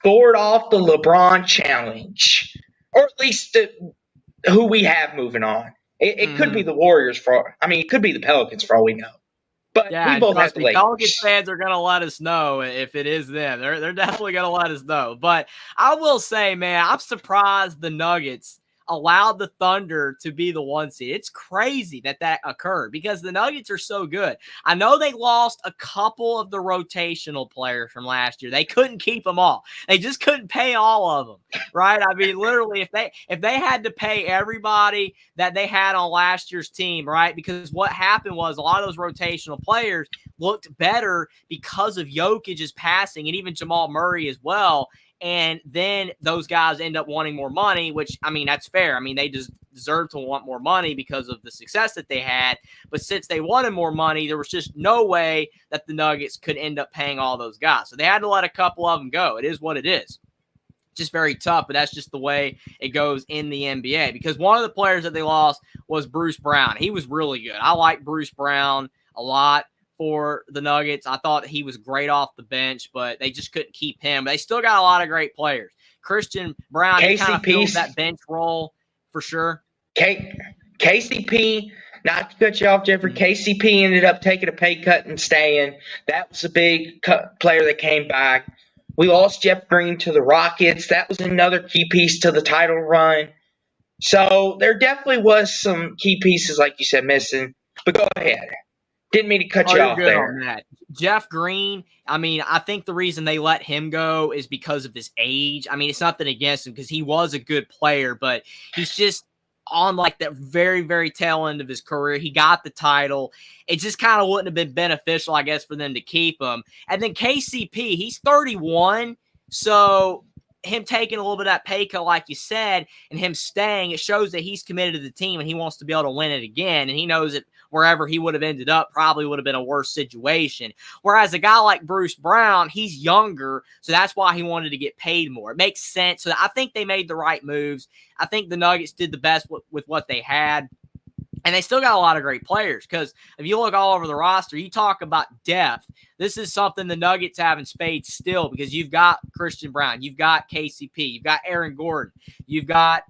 thwart off the LeBron challenge, or at least who we have moving on? It could be the Warriors it could be the Pelicans for all we know. But Yeah, we and both have trust the me, Pelicans Lakers. fans are gonna let us know if it is them. They're definitely gonna let us know. But I will say, man, I'm surprised the Nuggets allowed the Thunder to be the 1 seed. It's crazy that occurred because the Nuggets are so good. I know they lost a couple of the rotational players from last year. They couldn't keep them all. They just couldn't pay all of them, right? I mean, literally, if they had to pay everybody that they had on last year's team, right? Because what happened was a lot of those rotational players looked better because of Jokic's passing and even Jamal Murray as well. And then those guys end up wanting more money, which, I mean, that's fair. I mean, they just deserve to want more money because of the success that they had. But since they wanted more money, there was just no way that the Nuggets could end up paying all those guys. So they had to let a couple of them go. It is what it is. Just very tough, but that's just the way it goes in the NBA. Because one of the players that they lost was Bruce Brown. He was really good. I like Bruce Brown a lot for the Nuggets. I thought he was great off the bench, but they just couldn't keep him. But they still got a lot of great players. Christian Brown, he kind of fills that bench role for sure. KCP, not to cut you off, Jeffrey, KCP ended up taking a pay cut and staying. That was a big player that came back. We lost Jeff Green to the Rockets. That was another key piece to the title run. So there definitely was some key pieces, like you said, missing. But go ahead. Didn't mean to cut you off there. On that. Jeff Green, I mean, I think the reason they let him go is because of his age. I mean, it's nothing against him because he was a good player, but he's just on like the very, very tail end of his career. He got the title. It just kind of wouldn't have been beneficial, I guess, for them to keep him. And then KCP, he's 31, so him taking a little bit of that pay cut, like you said, and him staying, it shows that he's committed to the team and he wants to be able to win it again. And he knows that wherever he would have ended up probably would have been a worse situation. Whereas a guy like Bruce Brown, he's younger, so that's why he wanted to get paid more. It makes sense. So I think they made the right moves. I think the Nuggets did the best with what they had. And they still got a lot of great players because if you look all over the roster, you talk about depth. This is something the Nuggets have in spades still because you've got Christian Brown, you've got KCP, you've got Aaron Gordon, you've got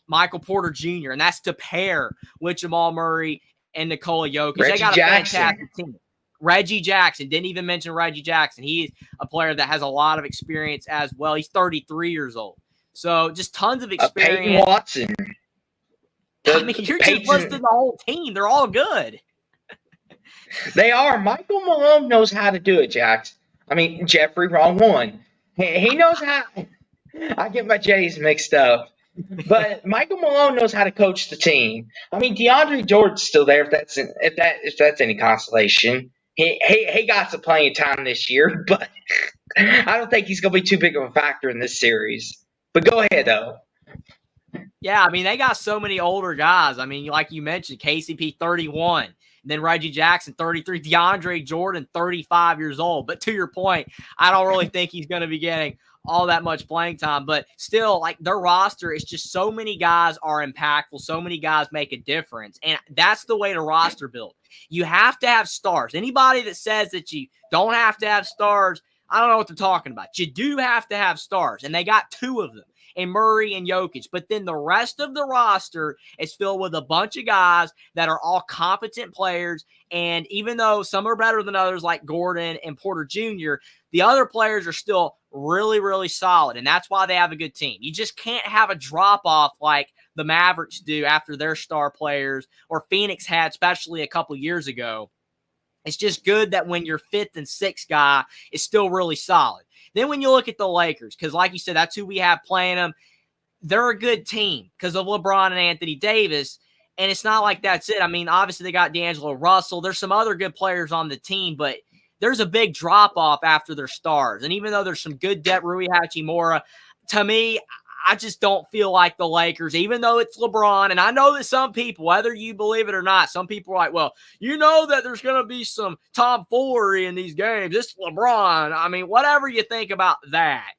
Michael Porter Jr., and that's to pair with Jamal Murray and Nikola Jokic. They got a fantastic team. Reggie Jackson, didn't even mention Reggie Jackson. He's a player that has a lot of experience as well. He's 33 years old. So just tons of experience. Peyton Watson. I mean, you're just listing the whole team. They're all good. They are. Michael Malone knows how to do it, Jax. I mean, Jeffrey, wrong one. He knows how. I get my J's mixed up. But Michael Malone knows how to coach the team. I mean, DeAndre Jordan's still there if that's any consolation. He got some playing time this year, but I don't think he's going to be too big of a factor in this series. But go ahead, though. Yeah, I mean, they got so many older guys. I mean, like you mentioned, KCP 31, and then Reggie Jackson 33, DeAndre Jordan 35 years old. But to your point, I don't really think he's going to be getting all that much playing time. But still, like their roster is just so many guys are impactful. So many guys make a difference. And that's the way to roster build. You have to have stars. Anybody that says that you don't have to have stars, I don't know what they're talking about. You do have to have stars, and they got two of them. And Murray and Jokic. But then the rest of the roster is filled with a bunch of guys that are all competent players. And even though some are better than others, like Gordon and Porter Jr., the other players are still really, really solid. And that's why they have a good team. You just can't have a drop-off like the Mavericks do after their star players, or Phoenix had, especially a couple years ago. It's just good that when your fifth and sixth guy is still really solid. Then when you look at the Lakers, because like you said, that's who we have playing them, they're a good team because of LeBron and Anthony Davis, and it's not like that's it. I mean, obviously they got D'Angelo Russell. There's some other good players on the team, but there's a big drop-off after their stars. And even though there's some good depth, Rui Hachimura, to me, I just don't feel like the Lakers, even though it's LeBron. And I know that some people, whether you believe it or not, some people are like, well, you know that there's going to be some tomfoolery in these games. It's LeBron. I mean, whatever you think about that,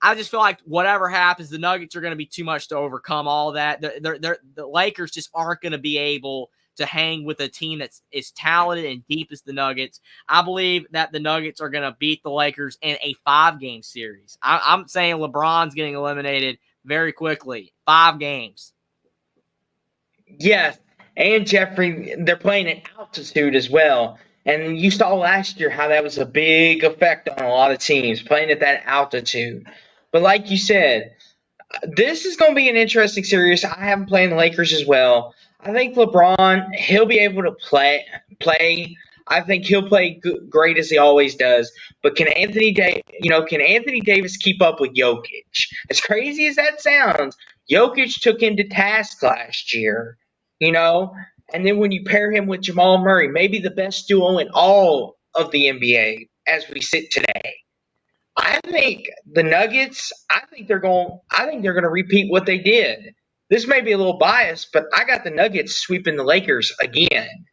I just feel like whatever happens, the Nuggets are going to be too much to overcome all that. The Lakers just aren't going to be able to hang with a team that's as talented and deep as the Nuggets. I believe that the Nuggets are going to beat the Lakers in a 5-game series. I'm saying LeBron's getting eliminated very quickly. 5 games. Yes, and Jeffrey, they're playing at altitude as well. And you saw last year how that was a big effect on a lot of teams, playing at that altitude. But like you said, this is going to be an interesting series. I have him playing the Lakers as well. I think LeBron, he'll be able to play. I think he'll play great as he always does. But can Anthony Davis keep up with Jokic? As crazy as that sounds, Jokic took him to task last year. And then when you pair him with Jamal Murray, maybe the best duo in all of the NBA as we sit today. I think the Nuggets, I think they're going to repeat what they did. This may be a little biased, but I got the Nuggets sweeping the Lakers again.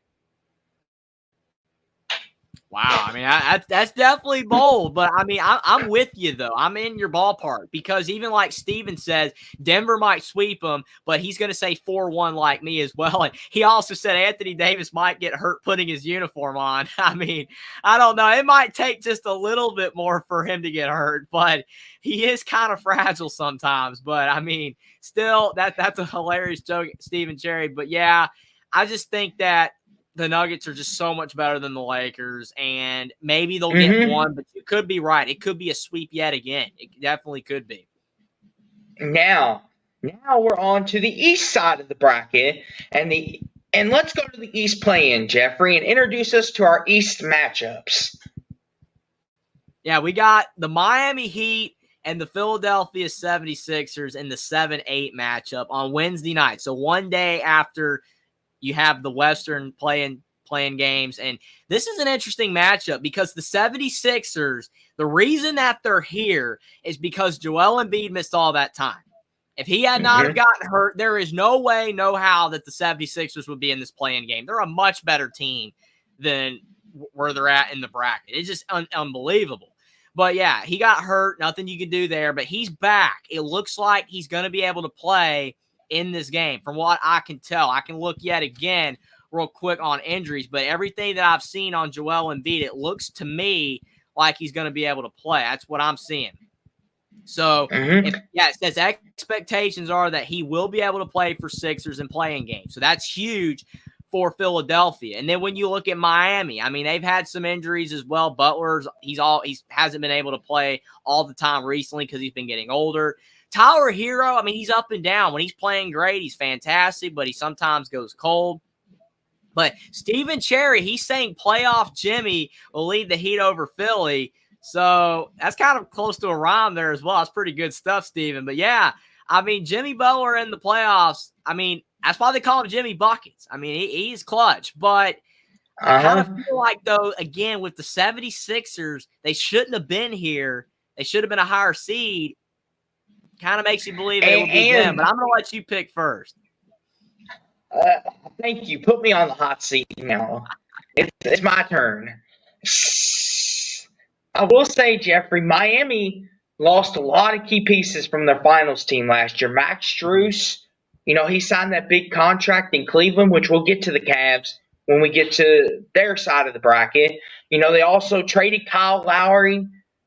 Wow, I mean, that's definitely bold, but I mean, I'm with you, though. I'm in your ballpark because even like Steven says, Denver might sweep them, but he's going to say 4-1 like me as well. And he also said Anthony Davis might get hurt putting his uniform on. I mean, I don't know. It might take just a little bit more for him to get hurt, but he is kind of fragile sometimes. But, I mean, still, that's a hilarious joke, Steven Cherry. But, yeah, I just think that the Nuggets are just so much better than the Lakers, and maybe they'll get one, but you could be right. It could be a sweep yet again. It definitely could be. Now we're on to the east side of the bracket, and let's go to the East play-in, Jeffrey, and introduce us to our East matchups. Yeah, we got the Miami Heat and the Philadelphia 76ers in the 7-8 matchup on Wednesday night. So one day after you have the Western playing games. And this is an interesting matchup because the 76ers, the reason that they're here is because Joel Embiid missed all that time. If he had not have gotten hurt, there is no way, no how that the 76ers would be in this playing game. They're a much better team than where they're at in the bracket. It's just unbelievable. But, yeah, he got hurt. Nothing you can do there. But he's back. It looks like he's going to be able to play in this game. From what I can tell, I can look yet again real quick on injuries, but everything that I've seen on Joel Embiid, it looks to me like he's going to be able to play. That's what I'm seeing. So, it says expectations are that he will be able to play for Sixers and playing games. So that's huge for Philadelphia. And then when you look at Miami, I mean, they've had some injuries as well. Butler's he hasn't been able to play all the time recently because he's been getting older. Tyler Hero, I mean, he's up and down. When he's playing great, he's fantastic, but he sometimes goes cold. But Steven Cherry, he's saying playoff Jimmy will lead the Heat over Philly. So that's kind of close to a rhyme there as well. That's pretty good stuff, Steven. But, yeah, I mean, Jimmy Butler in the playoffs, I mean, that's why they call him Jimmy Buckets. I mean, he's clutch. But I kind of feel like, though, again, with the 76ers, they shouldn't have been here. They should have been a higher seed. Kind of makes you believe it will be them, but I'm going to let you pick first. Thank you. Put me on the hot seat now. It's my turn. I will say, Jeffrey, Miami lost a lot of key pieces from their finals team last year. Max Strus, he signed that big contract in Cleveland, which we'll get to the Cavs when we get to their side of the bracket. They also traded Kyle Lowry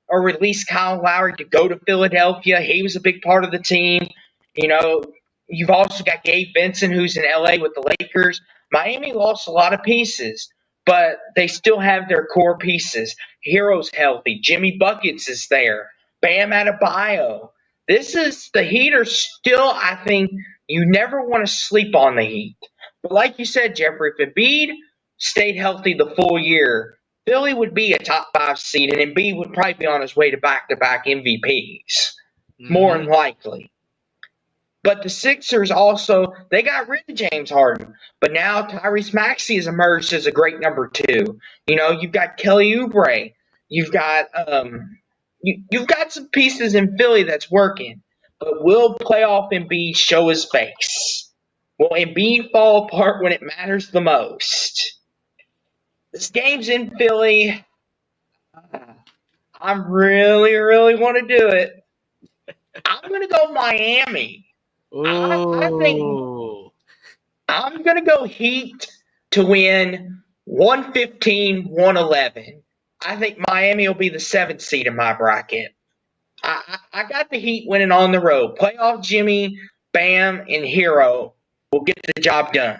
or released Kyle Lowry to go to Philadelphia. He was a big part of the team. You've also got Gabe Vincent, who's in LA with the Lakers. Miami lost a lot of pieces, but they still have their core pieces. Hero's healthy. Jimmy Buckets is there. Bam Adebayo. The Heat are still, I think, you never want to sleep on the Heat. But like you said, Jeffrey, if Embiid stayed healthy the full year, Philly would be a top 5 seed, and Embiid would probably be on his way to back-to-back MVPs, more than likely. But the Sixers also, they got rid of James Harden, but now Tyrese Maxey has emerged as a great number 2. You've got Kelly Oubre, you've got some pieces in Philly that's working, but will playoff Embiid show his face? Will Embiid fall apart when it matters the most? This game's in Philly. I really, really want to do it. I'm going to go Miami. I think I'm going to go Heat. to win 115-111. I think Miami will be the 7th seed in my bracket. I got the Heat winning on the road. Playoff Jimmy, Bam, and Hero will get the job done.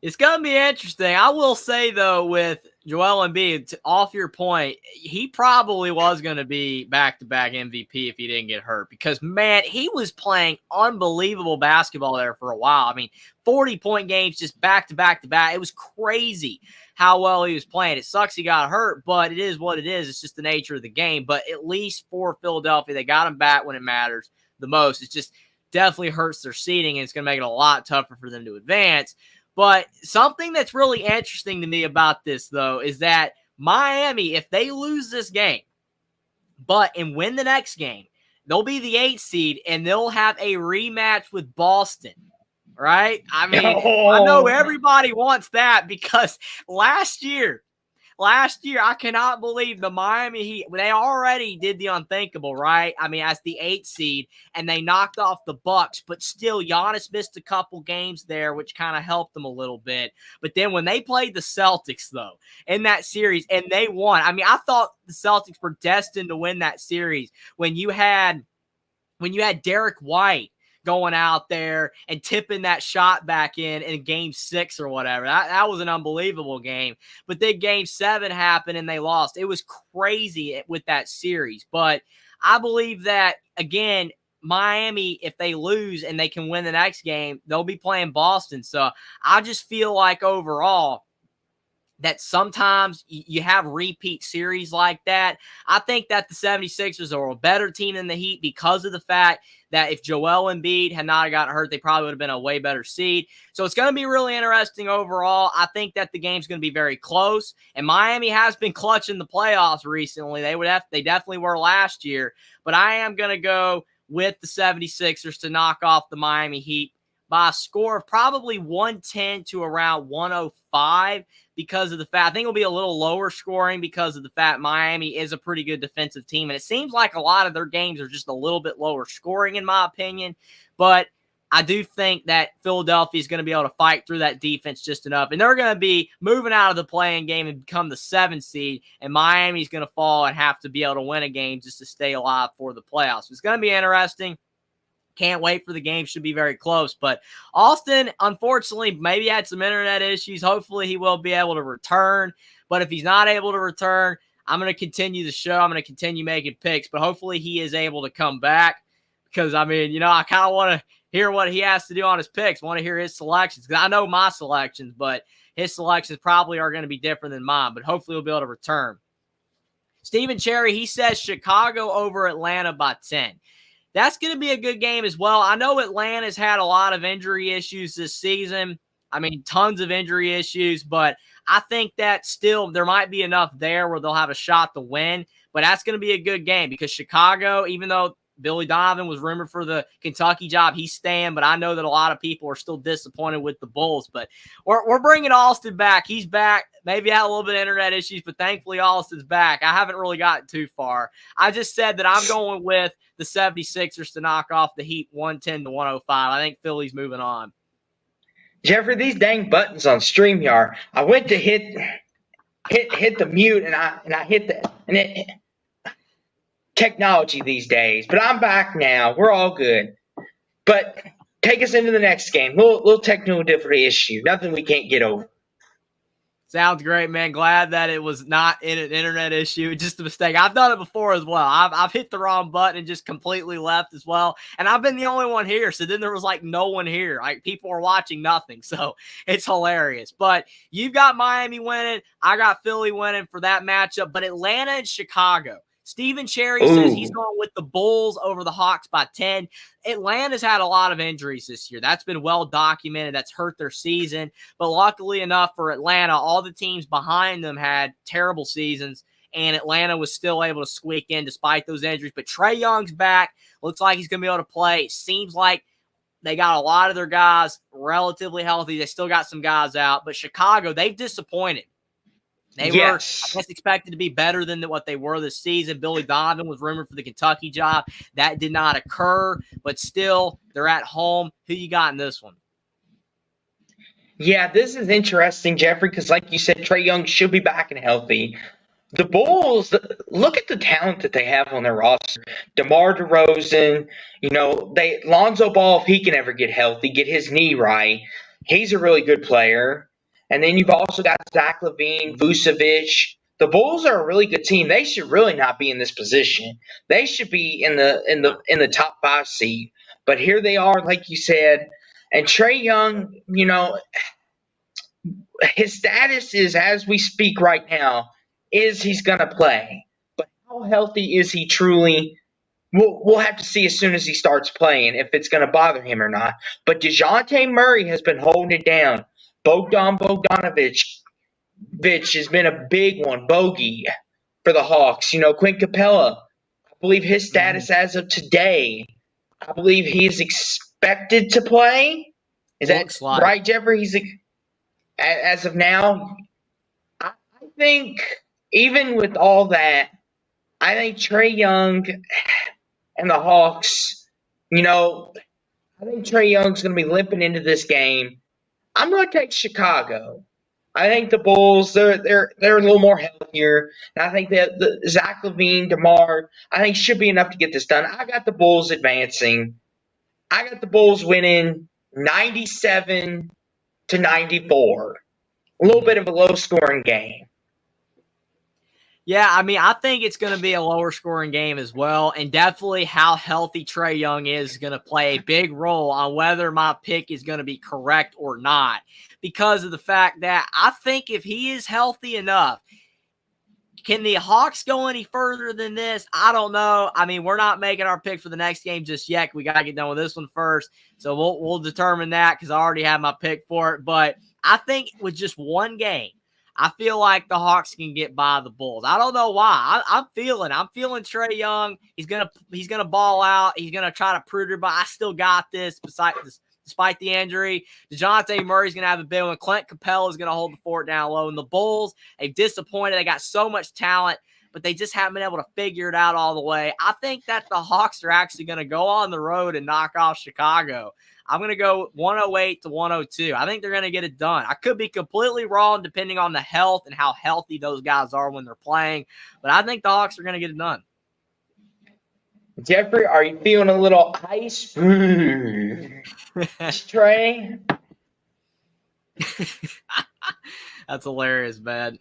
It's going to be interesting. I will say, though, with Joel Embiid, off your point, he probably was going to be back-to-back MVP if he didn't get hurt because, man, he was playing unbelievable basketball there for a while. I mean, 40-point games just back-to-back-to-back. It was crazy how well he was playing. It sucks he got hurt, but it is what it is. It's just the nature of the game. But at least for Philadelphia, they got him back when it matters the most. It just definitely hurts their seeding, and it's going to make it a lot tougher for them to advance. But something that's really interesting to me about this, though, is that Miami, if they lose this game, and win the next game, they'll be the 8th seed, and they'll have a rematch with Boston, right? I mean, I know everybody wants that because last year, I cannot believe the Miami Heat, they already did the unthinkable, right? I mean, as the 8th seed, and they knocked off the Bucks, but still, Giannis missed a couple games there, which kind of helped them a little bit. But then when they played the Celtics, though, in that series, and they won, I mean, I thought the Celtics were destined to win that series when you had Derek White going out there and tipping that shot back in game 6 or whatever. That was an unbelievable game. But then game 7 happened and they lost. It was crazy with that series. But I believe that, again, Miami, if they lose and they can win the next game, they'll be playing Boston. So I just feel like overall that sometimes you have repeat series like that. I think that the 76ers are a better team than the Heat because of the fact that if Joel Embiid had not gotten hurt, they probably would have been a way better seed. So it's going to be really interesting overall. I think that the game's going to be very close, and Miami has been clutch in the playoffs recently. They definitely were last year, but I am going to go with the 76ers to knock off the Miami Heat by a score of probably 110 to around 105 because of the fact, I think it'll be a little lower scoring because of the fact Miami is a pretty good defensive team. And it seems like a lot of their games are just a little bit lower scoring in my opinion. But I do think that Philadelphia is going to be able to fight through that defense just enough. And they're going to be moving out of the play-in game and become the 7th seed. And Miami's going to fall and have to be able to win a game just to stay alive for the playoffs. It's going to be interesting. Can't wait for the game. Should be very close. But Austin, unfortunately, maybe had some internet issues. Hopefully he will be able to return. But if he's not able to return, I'm going to continue the show. I'm going to continue making picks. But hopefully he is able to come back because, I mean, I kind of want to hear what he has to do on his picks. I want to hear his selections because I know my selections, but his selections probably are going to be different than mine. But hopefully he'll be able to return. Stephen Cherry, he says Chicago over Atlanta by 10. That's going to be a good game as well. I know Atlanta's had a lot of injury issues this season. I mean, tons of injury issues, but I think that still there might be enough there where they'll have a shot to win. But that's going to be a good game because Chicago, even though Billy Donovan was rumored for the Kentucky job, he's staying, but I know that a lot of people are still disappointed with the Bulls. But we're bringing Austin back. He's back. Maybe had a little bit of internet issues, but thankfully Austin's back. I haven't really gotten too far. I just said that I'm going with the 76ers to knock off the Heat 110 to 105. I think Philly's moving on. Jeffrey, these dang buttons on StreamYard. I went to hit the mute and I hit the technology these days. But I'm back now. We're all good. But take us into the next game. Little technical difficulty issue. Nothing we can't get over. Sounds great, man. Glad that it was not an internet issue. Just a mistake. I've done it before as well. I've hit the wrong button and just completely left as well. And I've been the only one here. So then there was like no one here. Like people were watching nothing. So it's hilarious. But you've got Miami winning. I got Philly winning for that matchup. But Atlanta and Chicago. Stephen Cherry says he's going with the Bulls over the Hawks by 10. Atlanta's had a lot of injuries this year. That's been well documented. That's hurt their season. But luckily enough for Atlanta, all the teams behind them had terrible seasons, and Atlanta was still able to squeak in despite those injuries. But Trae Young's back. Looks like he's going to be able to play. It seems like they got a lot of their guys relatively healthy. They still got some guys out. But Chicago, they've disappointed. They were, I guess, expected to be better than what they were this season. Billy Donovan was rumored for the Kentucky job. That did not occur, but still, they're at home. Who you got in this one? Yeah, this is interesting, Jeffrey, because like you said, Trae Young should be back and healthy. The Bulls, look at the talent that they have on their roster. DeMar DeRozan, Lonzo Ball, if he can ever get healthy, get his knee right, he's a really good player. And then you've also got Zach LaVine, Vucevic. The Bulls are a really good team. They should really not be in this position. They should be in the top 5 seed. But here they are, like you said. And Trae Young, his status is, as we speak right now, is he's going to play. But how healthy is he truly? We'll have to see as soon as he starts playing if it's going to bother him or not. But DeJounte Murray has been holding it down. Bogdanovich has been a big one, bogey, for the Hawks. Quint Capella, I believe his status as of today, I believe he is expected to play. Is that right, Jeffrey? As of now, I think even with all that, I think Trae Young and the Hawks, I think Trae Young's going to be limping into this game. I'm going to take Chicago. I think the Bulls, they're a little more healthier. And I think that the Zach LaVine, DeMar, I think should be enough to get this done. I got the Bulls advancing. I got the Bulls winning 97-94. A little bit of a low-scoring game. Yeah, I mean, I think it's going to be a lower-scoring game as well, and definitely how healthy Trae Young is going to play a big role on whether my pick is going to be correct or not, because of the fact that I think if he is healthy enough, can the Hawks go any further than this? I don't know. I mean, we're not making our pick for the next game just yet. We got to get done with this one first, so we'll determine that because I already have my pick for it. But I think with just one game, I feel like the Hawks can get by the Bulls. I don't know why. I'm feeling Trae Young. He's gonna ball out. He's gonna try to prove it, but I still got this. Despite the injury, DeJounte Murray's gonna have a big one. Clint Capella is gonna hold the fort down low, and the Bulls, they've disappointed. They got so much talent, but they just haven't been able to figure it out all the way. I think that the Hawks are actually gonna go on the road and knock off Chicago. I'm going to go 108-102. I think they're going to get it done. I could be completely wrong depending on the health and how healthy those guys are when they're playing, but I think the Hawks are going to get it done. Jeffrey, are you feeling a little ice? Trae? That's hilarious, man.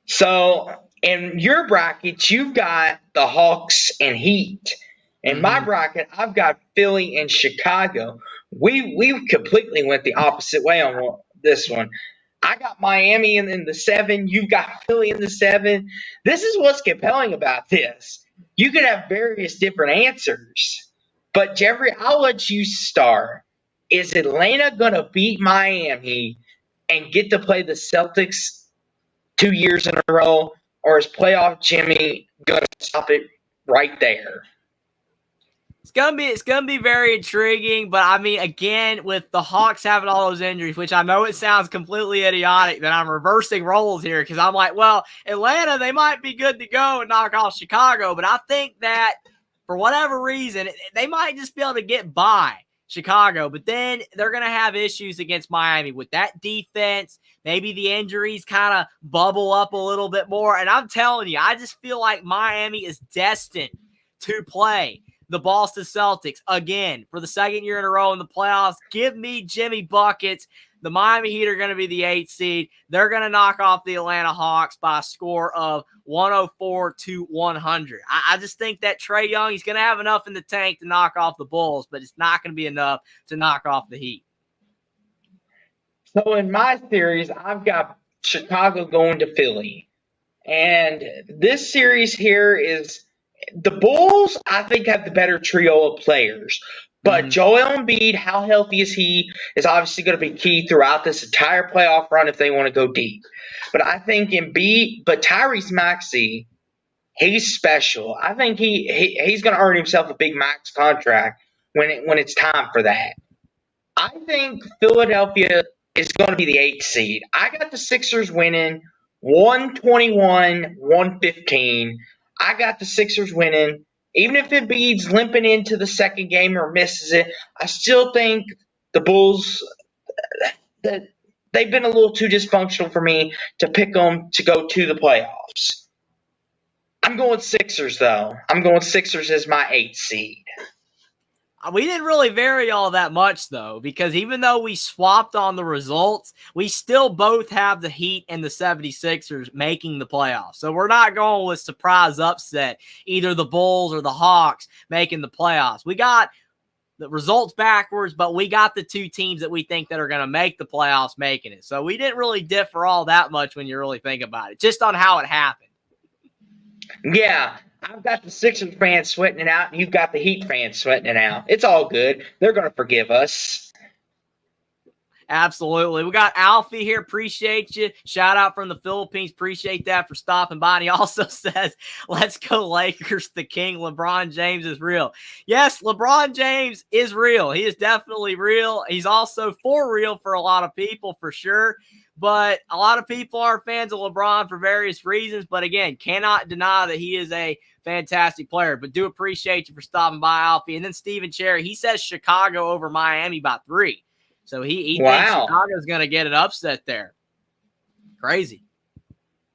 So, in your brackets, you've got the Hawks and Heat. In my bracket, I've got Philly and Chicago. We completely went the opposite way on this one. I got Miami in the 7. You've got Philly in the 7. This is what's compelling about this. You could have various different answers. But, Jeffrey, I'll let you start. Is Atlanta going to beat Miami and get to play the Celtics 2 years in a row? Or is playoff Jimmy going to stop it right there? It's gonna be very intriguing, but I mean, again, with the Hawks having all those injuries, which I know it sounds completely idiotic that I'm reversing roles here because I'm like, well, Atlanta, they might be good to go and knock off Chicago, but I think that for whatever reason, they might just be able to get by Chicago, but then they're gonna have issues against Miami with that defense. Maybe the injuries kind of bubble up a little bit more, and I'm telling you, I just feel like Miami is destined to play the Boston Celtics again for the second year in a row in the playoffs. Give me Jimmy buckets. The Miami Heat are going to be the 8th seed. They're going to knock off the Atlanta Hawks by a score of 104-100. I just think that Trae Young, he's going to have enough in the tank to knock off the Bulls, but it's not going to be enough to knock off the Heat. So in my series, I've got Chicago going to Philly. And this series here is the Bulls, I think, have the better trio of players. But Joel Embiid, how healthy is he, is obviously going to be key throughout this entire playoff run if they want to go deep. But I think Tyrese Maxey, he's special. I think he's going to earn himself a big max contract when it's time for that. I think Philadelphia is going to be the 8th seed. I got the Sixers winning 121-115. I got the Sixers winning. Even if Embiid's limping into the second game or misses it, I still think the Bulls that they've been a little too dysfunctional for me to pick them to go to the playoffs. I'm going Sixers, though. I'm going Sixers as my 8th seed. We didn't really vary all that much, though, because even though we swapped on the results, we still both have the Heat and the 76ers making the playoffs. So we're not going with surprise upset, either the Bulls or the Hawks making the playoffs. We got the results backwards, but we got the two teams that we think that are going to make the playoffs making it. So we didn't really differ all that much when you really think about it, just on how it happened. Yeah, I've got the Sixers fans sweating it out, and you've got the Heat fans sweating it out. It's all good. They're going to forgive us. Absolutely. We got Alfie here. Appreciate you. Shout out from the Philippines. Appreciate that for stopping by. And he also says, let's go Lakers. The king, LeBron James, is real. Yes, LeBron James is real. He is definitely real. He's also for real for a lot of people, for sure. But a lot of people are fans of LeBron for various reasons. But again, cannot deny that he is a fantastic player. But do appreciate you for stopping by, Alfie. And then Stephen Cherry, he says Chicago over Miami by 3. So he thinks Chicago's going to get an upset there. Crazy.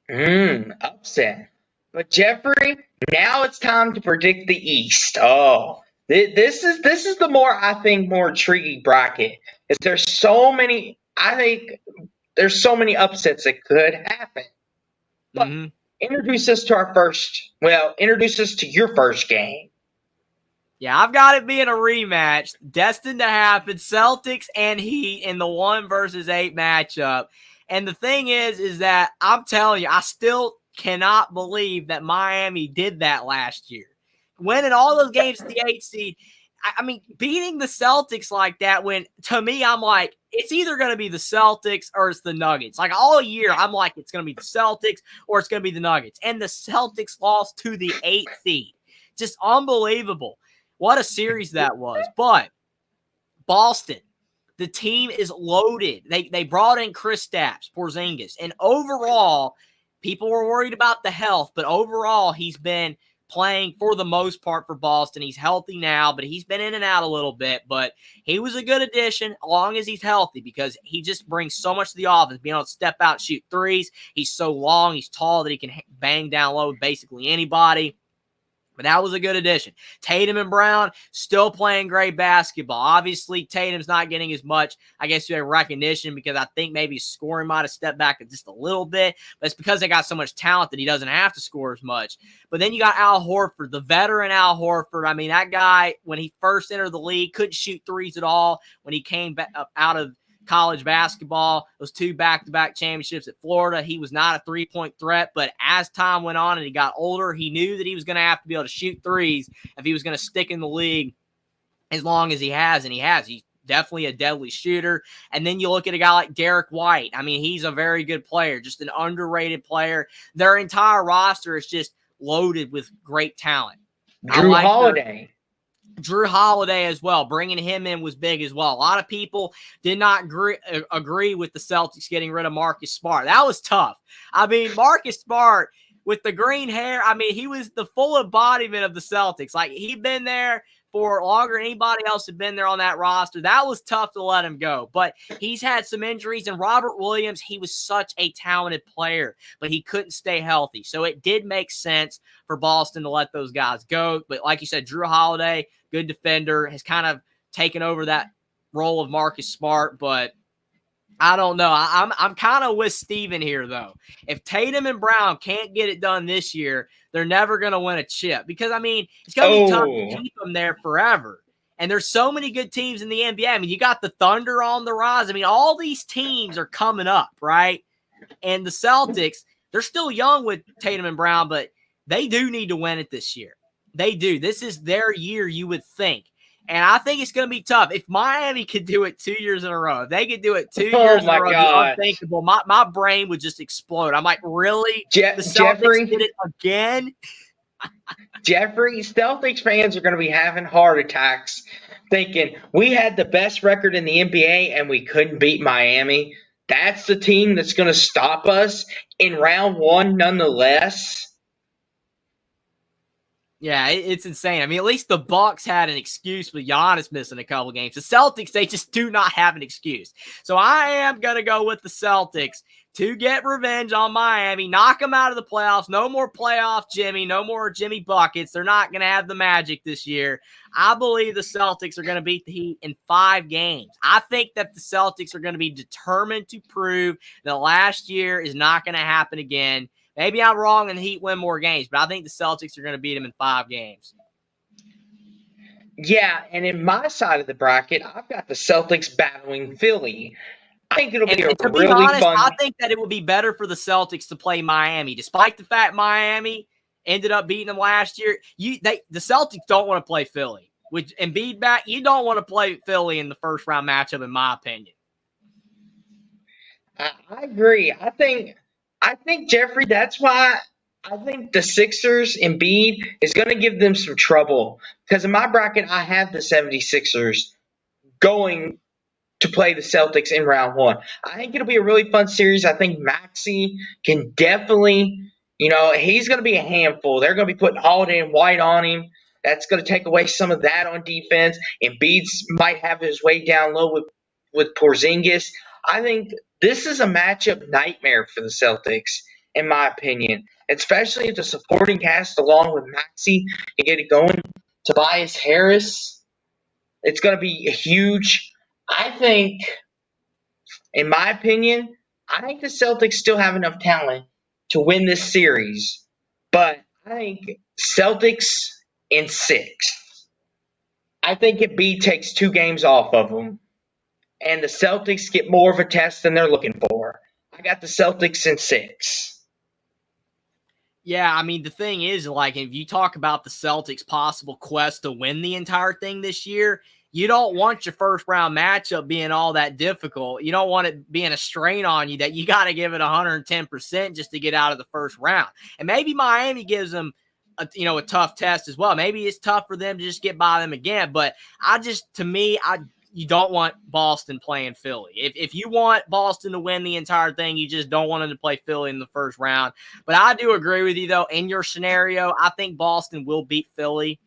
Upset. But Jeffrey, now it's time to predict the East. Oh, this is the more intriguing bracket. Is there's so many. I think there's so many upsets that could happen. But introduce us to your first game. Yeah, I've got it being a rematch, destined to happen. Celtics and Heat in the 1 versus 8 matchup. And the thing is that I'm telling you, I still cannot believe that Miami did that last year. Winning all those games at the 8 seed. I mean, beating the Celtics like that, when to me, I'm like, it's either going to be the Celtics or it's the Nuggets. Like all year, I'm like, it's going to be the Celtics or it's going to be the Nuggets. And the Celtics lost to the 8th seed. Just unbelievable. What a series that was. But Boston, the team is loaded. They brought in Kristaps Porzingis. And overall, people were worried about the health. But overall, he's been playing for the most part for Boston. He's healthy now, but he's been in and out a little bit. But he was a good addition as long as he's healthy because he just brings so much to the offense, being able to step out, shoot threes. He's so long, he's tall that he can bang down low with basically anybody. But that was a good addition. Tatum and Brown still playing great basketball. Obviously, Tatum's not getting as much, I guess, recognition because I think maybe his scoring might have stepped back just a little bit. But it's because they got so much talent that he doesn't have to score as much. But then you got Al Horford, the veteran Al Horford. I mean, that guy, when he first entered the league, couldn't shoot threes at all. When he came back up out of college basketball, those 2 back-to-back championships at Florida, he was not a three-point threat, but as time went on and he got older, he knew that he was going to have to be able to shoot threes if he was going to stick in the league as long as he has, and he has. He's definitely a deadly shooter. And then you look at a guy like Derek White. I mean, he's a very good player, just an underrated player. Their entire roster is just loaded with great talent. Drew Holiday. Drew Holiday as well. Bringing him in was big as well. A lot of people did not agree with the Celtics getting rid of Marcus Smart. That was tough. I mean, Marcus Smart with the green hair, I mean, he was the full embodiment of the Celtics. Like, he'd been there for longer than anybody else had been there on that roster. That was tough to let him go. But he's had some injuries. And Robert Williams, he was such a talented player, but he couldn't stay healthy. So it did make sense for Boston to let those guys go. But like you said, Drew Holiday, good defender, has kind of taken over that role of Marcus Smart. But I don't know. I'm kind of with Steven here, though. If Tatum and Brown can't get it done this year, they're never going to win a chip. Because, I mean, it's going to be tough to keep them there forever. And there's so many good teams in the NBA. I mean, you got the Thunder on the rise. I mean, all these teams are coming up, right? And the Celtics, they're still young with Tatum and Brown, but they do need to win it this year. They do. This is their year, you would think. And I think it's going to be tough. If Miami could do it 2 years in a row, if they could do it 2 years in a row, it's unthinkable. My brain would just explode. I'm like, really? The Celtics Jeffrey did it again? Jeffrey, Celtics fans are going to be having heart attacks thinking, we had the best record in the NBA and we couldn't beat Miami. That's the team that's going to stop us in round 1 nonetheless. Yeah, it's insane. I mean, at least the Bucks had an excuse with Giannis missing a couple games. The Celtics, they just do not have an excuse. So I am going to go with the Celtics to get revenge on Miami, knock them out of the playoffs. No more playoff Jimmy, no more Jimmy buckets. They're not going to have the magic this year. I believe the Celtics are going to beat the Heat in 5 games. I think that the Celtics are going to be determined to prove that last year is not going to happen again. Maybe I'm wrong and the Heat win more games, but I think the Celtics are going to beat them in 5 games. Yeah, and in my side of the bracket, I've got the Celtics battling Philly. I think it'll be And to be really honest, fun. I think that it would be better for the Celtics to play Miami, despite the fact Miami ended up beating them last year. The Celtics don't want to play Philly. With Embiid back, you don't want to play Philly in the first round matchup, in my opinion. I agree. I think Jeffrey, that's why I think the Sixers Embiid is going to give them some trouble. Because in my bracket, I have the 76ers going to play the Celtics in round 1. I think it'll be a really fun series. I think Maxey can definitely, he's going to be a handful. They're going to be putting Holiday and White on him. That's going to take away some of that on defense. Embiid might have his way down low with Porzingis. I think this is a matchup nightmare for the Celtics, in my opinion, especially if the supporting cast along with Maxey can get it going. Tobias Harris, it's going to be huge. I think, in my opinion, I think the Celtics still have enough talent to win this series, but I think Celtics in 6. I think Embiid takes 2 games off of them, and the Celtics get more of a test than they're looking for. I got the Celtics in 6. Yeah, I mean, the thing is, like, if you talk about the Celtics' possible quest to win the entire thing this year, you don't want your first round matchup being all that difficult. You don't want it being a strain on you that you got to give it 110% just to get out of the first round. And maybe Miami gives them a tough test as well. Maybe it's tough for them to just get by them again. But you don't want Boston playing Philly. If you want Boston to win the entire thing, you just don't want them to play Philly in the first round. But I do agree with you, though. In your scenario, I think Boston will beat Philly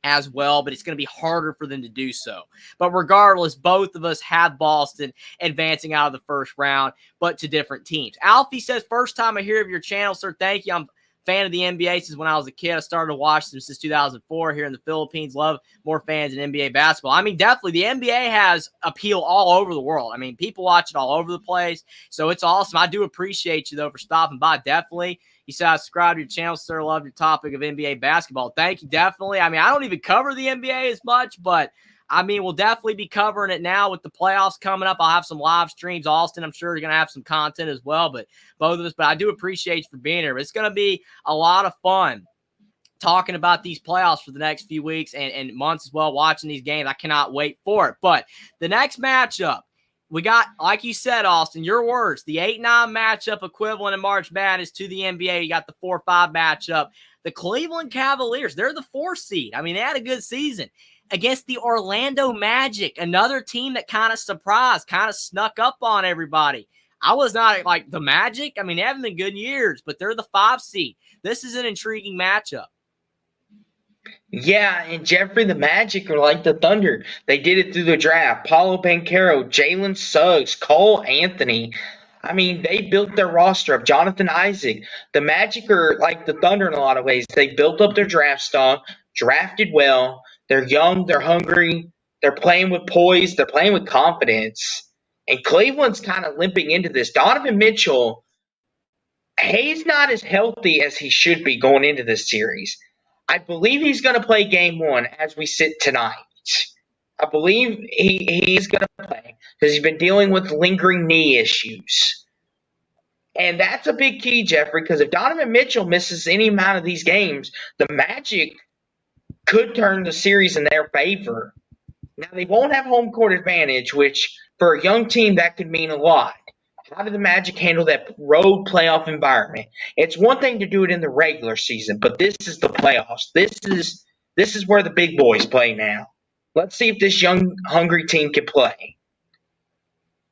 as well, but it's going to be harder for them to do so. But regardless, both of us have Boston advancing out of the first round, but to different teams. Alfie says, first time I hear of your channel, sir. Thank you. I'm a fan of the NBA since when I was a kid. I started to watch them since 2004 here in the Philippines. Love more fans in NBA basketball. I mean, definitely the NBA has appeal all over the world. I mean, people watch it all over the place, so it's awesome. I do appreciate you, though, for stopping by. Definitely. You said I subscribe to your channel, sir. Love your topic of NBA basketball. Thank you, definitely. I mean, I don't even cover the NBA as much, but I mean, we'll definitely be covering it now with the playoffs coming up. I'll have some live streams. Austin, I'm sure, is going to have some content as well, but both of us. But I do appreciate you for being here. It's going to be a lot of fun talking about these playoffs for the next few weeks and months as well, watching these games. I cannot wait for it. But the next matchup, we got, like you said, Austin, your words, the 8-9 matchup equivalent in March Madness to the NBA. You got the 4-5 matchup. The Cleveland Cavaliers, they're the 4th seed. I mean, they had a good season against the Orlando Magic, another team that kind of surprised, kind of snuck up on everybody. I was not like the Magic. I mean, they haven't been good years, but they're the 5 seed. This is an intriguing matchup. Yeah, and Jeffrey, the Magic are like the Thunder. They did it through the draft. Paulo Banchero, Jalen Suggs, Cole Anthony. I mean, they built their roster up. Jonathan Isaac. The Magic are like the Thunder in a lot of ways. They built up their draft stock, drafted well. They're young. They're hungry. They're playing with poise. They're playing with confidence. And Cleveland's kind of limping into this. Donovan Mitchell, he's not as healthy as he should be going into this series. I believe he's going to play game 1 as we sit tonight. I believe he's going to play because he's been dealing with lingering knee issues. And that's a big key, Jeffrey, because if Donovan Mitchell misses any amount of these games, the Magic could turn the series in their favor. Now, they won't have home court advantage, which for a young team, that could mean a lot. How do the Magic handle that road playoff environment? It's one thing to do it in the regular season, but this is the playoffs. This is where the big boys play now. Let's see if this young, hungry team can play.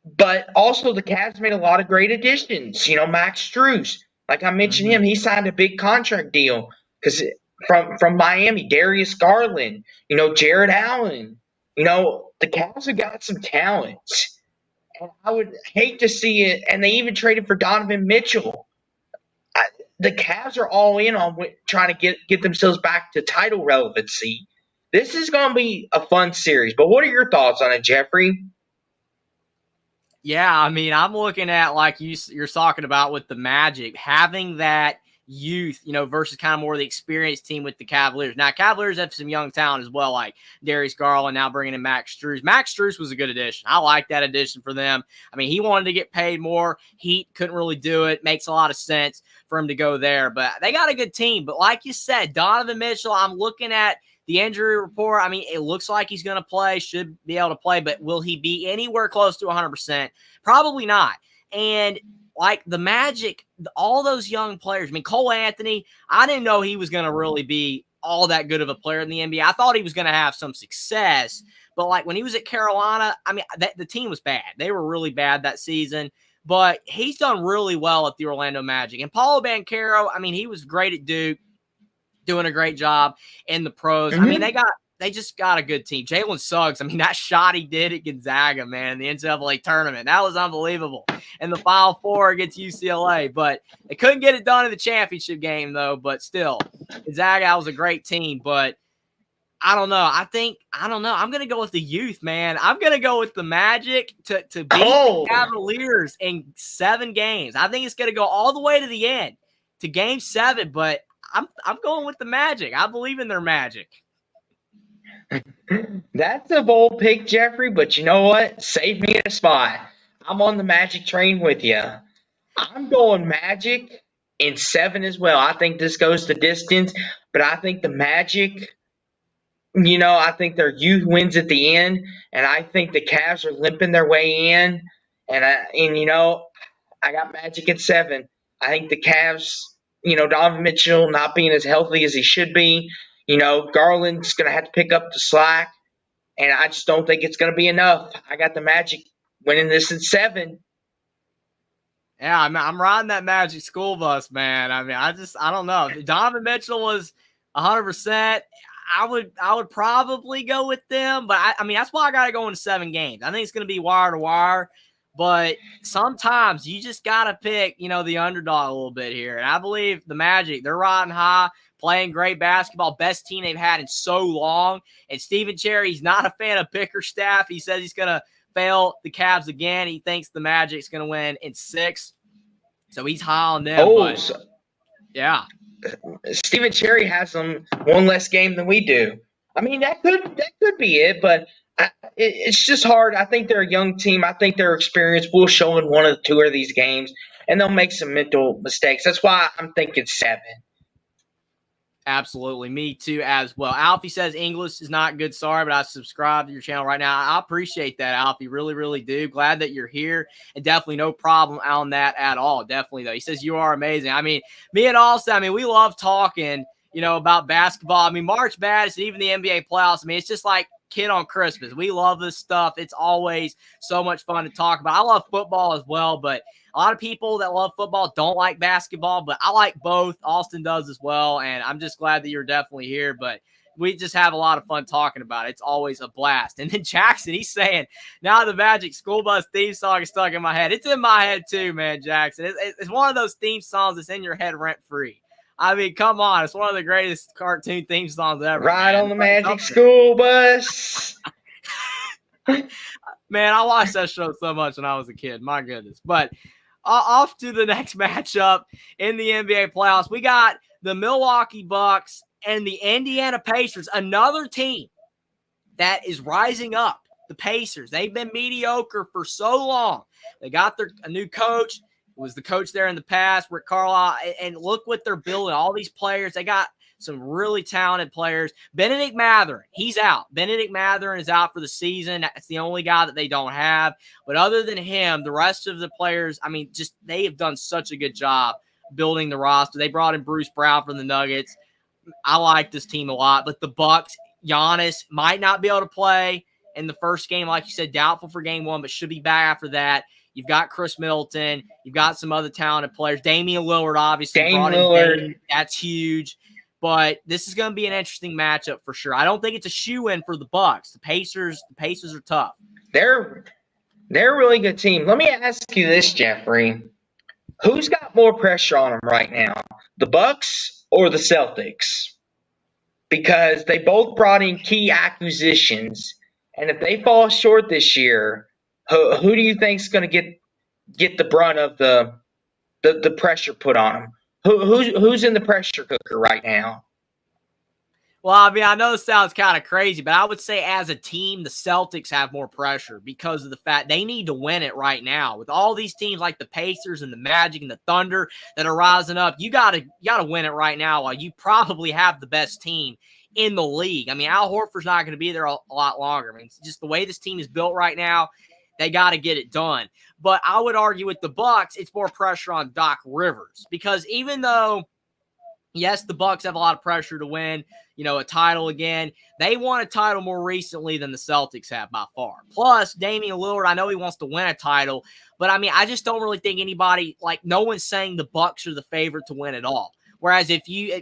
But also, the Cavs made a lot of great additions. Max Strus, like I mentioned him, he signed a big contract deal because from Miami, Darius Garland, Jared Allen. The Cavs have got some talent. And I would hate to see it. And they even traded for Donovan Mitchell. The Cavs are all in on trying to get themselves back to title relevancy. This is going to be a fun series. But what are your thoughts on it, Jeffrey? Yeah, I mean, I'm looking at, like you're talking about with the Magic, having that youth, versus kind of more the experienced team with the Cavaliers. Now, Cavaliers have some young talent as well, like Darius Garland, now bringing in Max Strus. Max Strus was a good addition. I like that addition for them. I mean, he wanted to get paid more. Heat couldn't really do it. Makes a lot of sense for him to go there. But they got a good team. But like you said, Donovan Mitchell, I'm looking at the injury report. I mean, it looks like he's going to play, should be able to play, but will he be anywhere close to 100%? Probably not. And like the Magic, all those young players. I mean, Cole Anthony, I didn't know he was going to really be all that good of a player in the NBA. I thought he was going to have some success, but like when he was at Carolina, I mean, the team was bad. They were really bad that season, but he's done really well at the Orlando Magic. And Paolo Banchero, I mean, he was great at Duke, doing a great job in the pros. Mm-hmm. I mean, they just got a good team. Jalen Suggs, I mean, that shot he did at Gonzaga, man, in the NCAA tournament, that was unbelievable. And the Final Four against UCLA, but they couldn't get it done in the championship game, though. But still, Gonzaga was a great team. But I don't know. I don't know. I'm going to go with the youth, man. I'm going to go with the Magic to beat the Cavaliers in 7 games. I think it's going to go all the way to the end, to Game 7, but I'm going with the Magic. I believe in their magic. That's a bold pick, Jeffrey, but you know what? Save me a spot. I'm on the Magic train with you. I'm going Magic in 7 as well. I think this goes the distance, but I think the Magic, I think their youth wins at the end, and I think the Cavs are limping their way in, and I got Magic at 7. I think the Cavs, Donovan Mitchell not being as healthy as he should be, Garland's going to have to pick up the slack, and I just don't think it's going to be enough. I got the Magic winning this in 7. Yeah, I'm riding that Magic school bus, man. I mean, I don't know. If Donovan Mitchell was 100%, I would probably go with them, but I mean, that's why I got to go into 7 games. I think it's going to be wire to wire, but sometimes you just got to pick, the underdog a little bit here. And I believe the Magic, they're riding high, playing great basketball, best team they've had in so long. And Stephen Cherry's not a fan of Bickerstaff. He says he's going to fail the Cavs again. He thinks the Magic's going to win in 6. So he's high on them. Yeah. Stephen Cherry has them one less game than we do. I mean, that could be it, but it's just hard. I think they're a young team. I think their experience will show in 1 or 2 of these games, and they'll make some mental mistakes. That's why I'm thinking 7. Absolutely. Me too as well. Alfie says English is not good. Sorry, but I subscribe to your channel right now. I appreciate that, Alfie. Really, really do. Glad that you're here, and definitely no problem on that at all. Definitely, though. He says you are amazing. I mean, me and Austin, I mean, we love talking, about basketball. I mean, March Madness and even the NBA playoffs. I mean, it's just like kid on Christmas. We love this stuff. It's always so much fun to talk about. I love football as well, but a lot of people that love football don't like basketball, but I like both. Austin does as well, and I'm just glad that you're definitely here, but we just have a lot of fun talking about it. It's always a blast. And then Jackson, he's saying, now the Magic School Bus theme song is stuck in my head. It's in my head too, man, Jackson. It's one of those theme songs that's in your head rent-free. I mean, come on. It's one of the greatest cartoon theme songs ever. Ride on the Magic School Bus. Man, I watched that show so much when I was a kid. My goodness. But off to the next matchup in the NBA playoffs. We got the Milwaukee Bucks and the Indiana Pacers, another team that is rising up. The Pacers, they've been mediocre for so long. They got a new coach. Was the coach there in the past, Rick Carlisle, and look what they're building. All these players, they got some really talented players. Benedict Mathurin, he's out. Benedict Mathurin is out for the season. That's the only guy that they don't have. But other than him, the rest of the players, I mean, just they have done such a good job building the roster. They brought in Bruce Brown from the Nuggets. I like this team a lot. But the Bucks, Giannis might not be able to play in the first game, like you said, doubtful for game 1, but should be back after that. You've got Chris Middleton. You've got some other talented players. Damian Lillard, obviously. Dame Lillard. That's huge. But this is going to be an interesting matchup for sure. I don't think it's a shoe-in for the Bucks. The Pacers are tough. They're a really good team. Let me ask you this, Jeffrey. Who's got more pressure on them right now, the Bucks or the Celtics? Because they both brought in key acquisitions, and if they fall short this year, who do you think is going to get the brunt of the pressure put on them? Who's in the pressure cooker right now? Well, I mean, I know this sounds kind of crazy, but I would say as a team, the Celtics have more pressure because of the fact they need to win it right now. With all these teams like the Pacers and the Magic and the Thunder that are rising up, you gotta win it right now while you probably have the best team in the league. I mean, Al Horford's not going to be there a lot longer. I mean, it's just the way this team is built right now, they got to get it done. But I would argue with the Bucks, it's more pressure on Doc Rivers because even though, yes, the Bucks have a lot of pressure to win, a title again. They won a title more recently than the Celtics have by far. Plus, Damian Lillard, I know he wants to win a title, but I mean, I just don't really think anybody, no one's saying the Bucks are the favorite to win it all. Whereas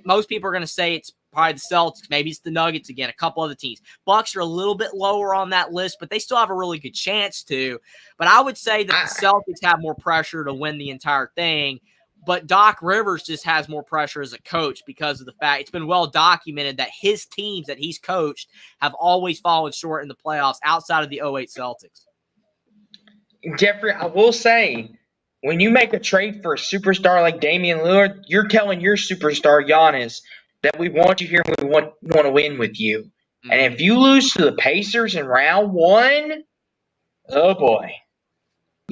most people are going to say it's probably the Celtics, maybe it's the Nuggets again, a couple other teams. Bucks are a little bit lower on that list, but they still have a really good chance to. But I would say that the Celtics have more pressure to win the entire thing. But Doc Rivers just has more pressure as a coach because of the fact it's been well documented that his teams that he's coached have always fallen short in the playoffs outside of the 08 Celtics. Jeffrey, I will say, when you make a trade for a superstar like Damian Lillard, you're telling your superstar, Giannis, that we want you here and we want to win with you. Mm-hmm. And if you lose to the Pacers in round one, oh boy,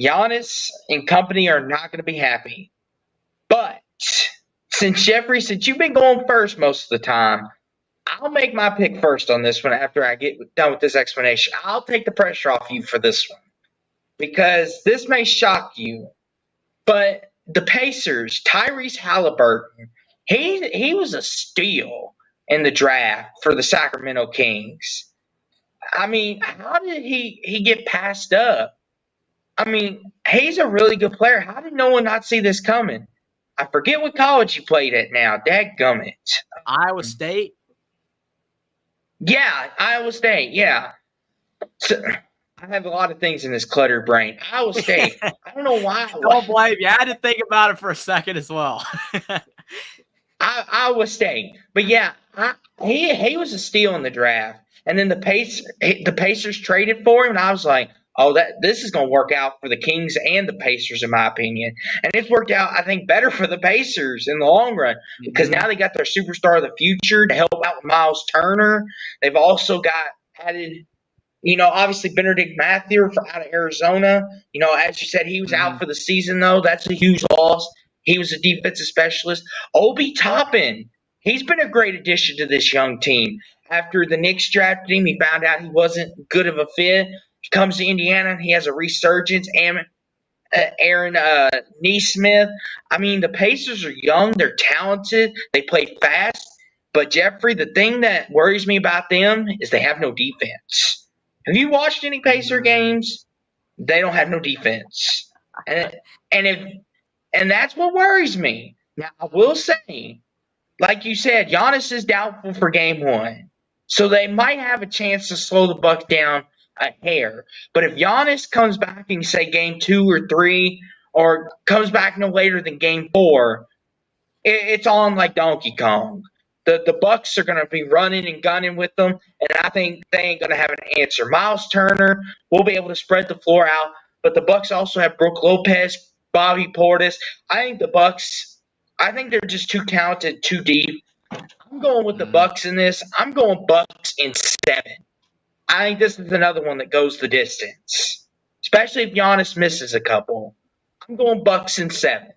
Giannis and company are not going to be happy. But since you've been going first most of the time, I'll make my pick first on this one after I get done with this explanation. I'll take the pressure off you for this one because this may shock you. But the Pacers, Tyrese Halliburton, he was a steal in the draft for the Sacramento Kings. I mean, how did he get passed up? I mean, he's a really good player. How did no one not see this coming? I forget what college he played at now. Dadgummit. Iowa State? Yeah, Iowa State, yeah. So, I have a lot of things in this cluttered brain. Iowa State. I don't know why. Don't blame you. I had to think about it for a second as well. Iowa State. But yeah, he was a steal in the draft. And then the Pacers traded for him, and I was like, oh, this is going to work out for the Kings and the Pacers, in my opinion. And it's worked out, I think, better for the Pacers in the long run because now they got their superstar of the future to help out with Miles Turner. They've also got added, obviously Benedict Mathurin out of Arizona. As you said, he was out for the season, though. That's a huge loss. He was a defensive specialist. Obi Toppin, he's been a great addition to this young team. After the Knicks drafted him, he found out he wasn't good of a fit. He comes to Indiana, and he has a resurgence. Aaron Nesmith. I mean, the Pacers are young. They're talented. They play fast. But, Jeffrey, the thing that worries me about them is they have no defense. Have you watched any Pacer games? They don't have no defense. And that's what worries me. Now, I will say, like you said, Giannis is doubtful for game one. So they might have a chance to slow the Bucks down a hair. But if Giannis comes back in, say, game 2 or 3, or comes back no later than game 4, it's on like Donkey Kong. The Bucks are going to be running and gunning with them, and I think they ain't going to have an answer. Miles Turner will be able to spread the floor out, but the Bucks also have Brook Lopez, Bobby Portis. I think they're just too talented, too deep. I'm going with the Bucks in this. I'm going Bucks in 7. I think this is another one that goes the distance, especially if Giannis misses a couple. I'm going Bucks in 7.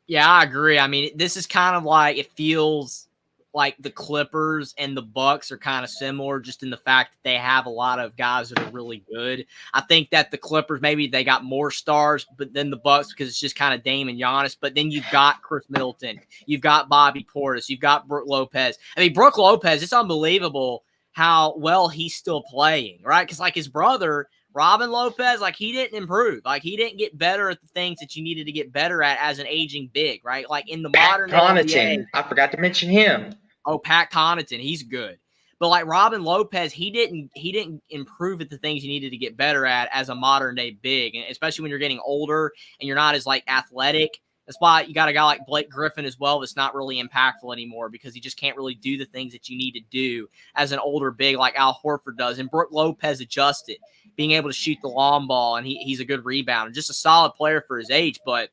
Yeah, I agree. I mean, this is kind of like it feels like the Clippers and the Bucks are kind of similar just in the fact that they have a lot of guys that are really good. I think that the Clippers, maybe they got more stars but than the Bucks because it's just kind of Dame and Giannis. But then you've got Chris Middleton. You've got Bobby Portis. You've got Brook Lopez. I mean, Brook Lopez, it's unbelievable how well he's still playing, right? Because like his brother Robin Lopez, like, he didn't improve. Like, he didn't get better at the things that you needed to get better at as an aging big, right? Like, in the Pat modern Connaughton. NBA. I forgot to mention him. Oh, Pat Connaughton, he's good. But like Robin Lopez, he didn't improve at the things you needed to get better at as a modern day big, and especially when you're getting older and you're not as like athletic. That's why you got a guy like Blake Griffin as well that's not really impactful anymore because he just can't really do the things that you need to do as an older big like Al Horford does. And Brook Lopez adjusted, being able to shoot the long ball, and he's a good rebounder, just a solid player for his age. But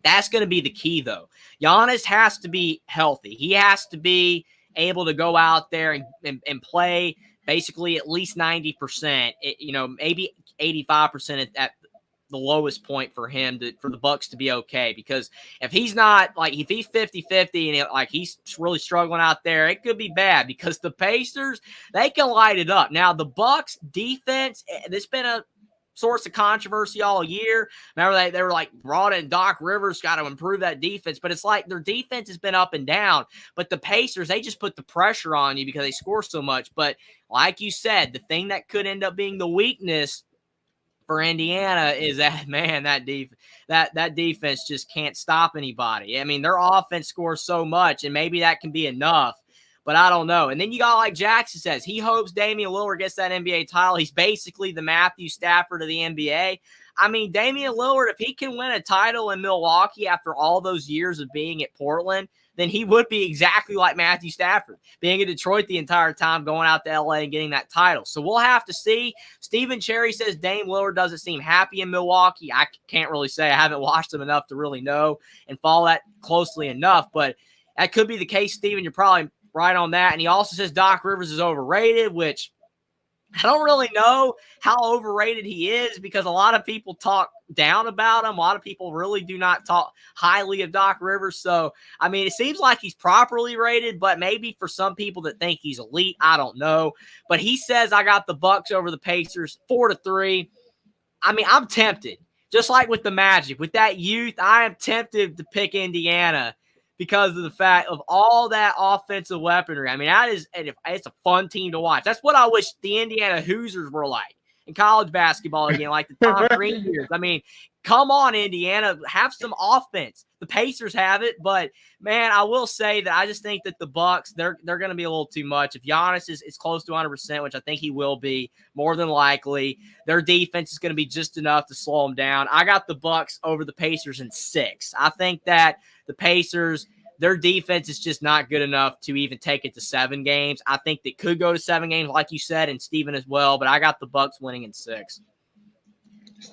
that's going to be the key, though. Giannis has to be healthy. He has to be able to go out there and play basically at least 90%, maybe 85% at the lowest point for him for the Bucks to be okay. Because if he's not, like, if he's 50-50 and he's really struggling out there, it could be bad because the Pacers, they can light it up. Now, the Bucks defense, it's been a source of controversy all year. Remember, they were like brought in Doc Rivers, got to improve that defense, but it's like their defense has been up and down. But the Pacers, they just put the pressure on you because they score so much. But like you said, the thing that could end up being the weakness for Indiana is that, man, that defense just can't stop anybody. I mean, their offense scores so much, and maybe that can be enough. But I don't know. And then you got, like Jackson says, he hopes Damian Lillard gets that NBA title. He's basically the Matthew Stafford of the NBA. I mean, Damian Lillard, if he can win a title in Milwaukee after all those years of being at Portland, then he would be exactly like Matthew Stafford, being in Detroit the entire time, going out to LA and getting that title. So we'll have to see. Stephen Cherry says Dame Lillard doesn't seem happy in Milwaukee. I can't really say. I haven't watched him enough to really know and follow that closely enough. But that could be the case, Stephen. You're probably right on that. And he also says Doc Rivers is overrated, which I don't really know how overrated he is because a lot of people talk down about him. A lot of people really do not talk highly of Doc Rivers. So, I mean, it seems like he's properly rated, but maybe for some people that think he's elite, I don't know. But he says I got the Bucks over the Pacers 4-3. I mean, I'm tempted. Just like with the Magic, with that youth, I am tempted to pick Indiana because of the fact of all that offensive weaponry. I mean, it's a fun team to watch. That's what I wish the Indiana Hoosiers were like in college basketball again, like the Tom Green years. I mean, come on, Indiana, have some offense. The Pacers have it, but man, I will say that I just think that the Bucks, they're going to be a little too much. If Giannis is close to 100%, which I think he will be, more than likely, their defense is going to be just enough to slow them down. I got the Bucks over the Pacers in 6. I think that the Pacers, their defense is just not good enough to even take it to 7 games. I think they could go to 7 games, like you said, and Steven as well, but I got the Bucks winning in 6.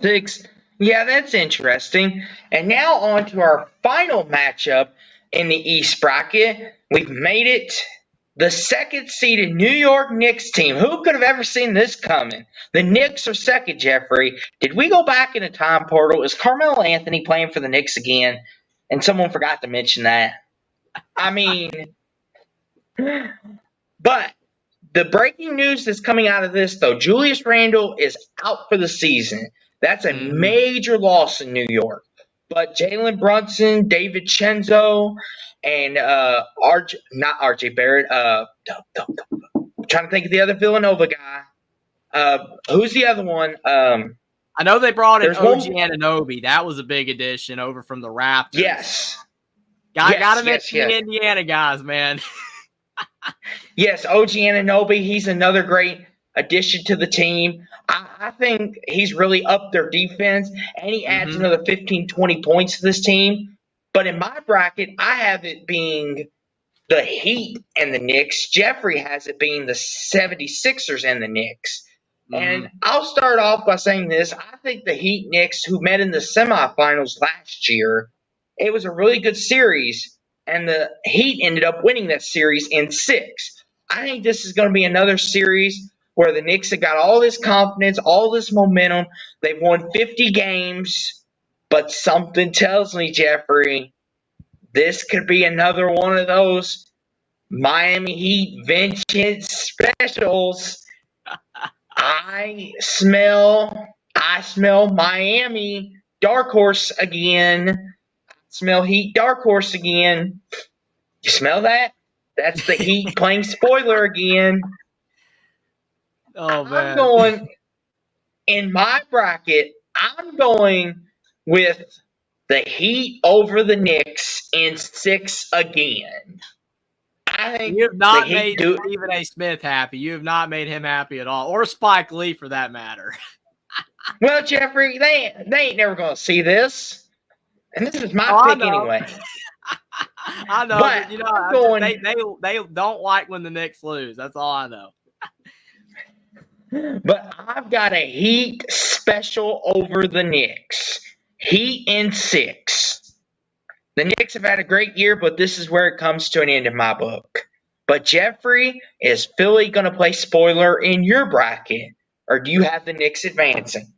6. Yeah, that's interesting. And now on to our final matchup in the East bracket. We've made it. The second-seeded New York Knicks team. Who could have ever seen this coming? The Knicks are second, Jeffrey. Did we go back in a time portal? Is Carmelo Anthony playing for the Knicks again? And someone forgot to mention that. I mean, but the breaking news that's coming out of this, though, Julius Randle is out for the season. That's a major loss in New York. But Jalen Brunson, David Chenzo, and not R.J. Barrett. I'm trying to think of the other Villanova guy. Who's the other one? I know they brought in OG Anunoby. That was a big addition over from the Raptors. Yes. Gotta mention the Indiana guys, man. Yes, OG Anunoby. He's another great addition to the team. I think he's really upped their defense, and he adds another 15, 20 points to this team. But in my bracket, I have it being the Heat and the Knicks. Jeffrey has it being the 76ers and the Knicks. And I'll start off by saying this. I think the Heat Knicks, who met in the semifinals last year, it was a really good series, and the Heat ended up winning that series in 6. I think this is going to be another series where the Knicks have got all this confidence, all this momentum. They've won 50 games, but something tells me, Jeffrey, this could be another one of those Miami Heat vengeance specials. I smell Miami dark horse again. Smell Heat dark horse again. You smell that? That's the Heat playing spoiler again. Oh, man. in my bracket, I'm going with the Heat over the Knicks in 6 again. I think You have the not Heat made do it. Stephen A. Smith happy. You have not made him happy at all, or Spike Lee for that matter. Well, Jeffrey, they ain't never going to see this. And this is my Oh, I pick know. anyway. I know, But but you know, I'm I'm just, going. they don't like when the Knicks lose. That's all I know. But I've got a Heat special over the Knicks. Heat in 6. The Knicks have had a great year, but this is where it comes to an end in my book. But Jeffrey, is Philly going to play spoiler in your bracket? Or do you have the Knicks advancing?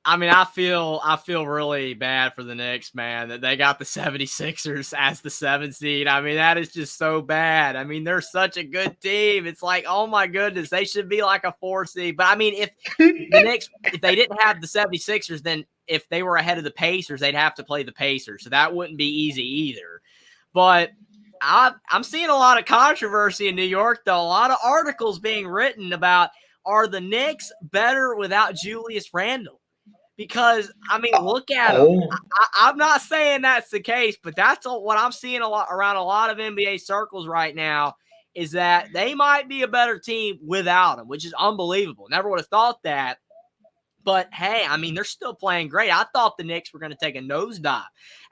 I mean, I feel really bad for the Knicks, man, that they got the 76ers as the 7th seed. I mean, that is just so bad. I mean, they're such a good team. It's like, oh my goodness, they should be like a 4 seed. But I mean, if the Knicks, if they didn't have the 76ers, then if they were ahead of the Pacers, they'd have to play the Pacers. So that wouldn't be easy either. But I'm seeing a lot of controversy in New York, though. A lot of articles being written about, are the Knicks better without Julius Randle? Because, I mean, look at them. Oh, I'm not saying that's the case, but that's what I'm seeing a lot around a lot of NBA circles right now, is that they might be a better team without him, which is unbelievable. Never would have thought that. But, hey, I mean, they're still playing great. I thought the Knicks were going to take a nosedive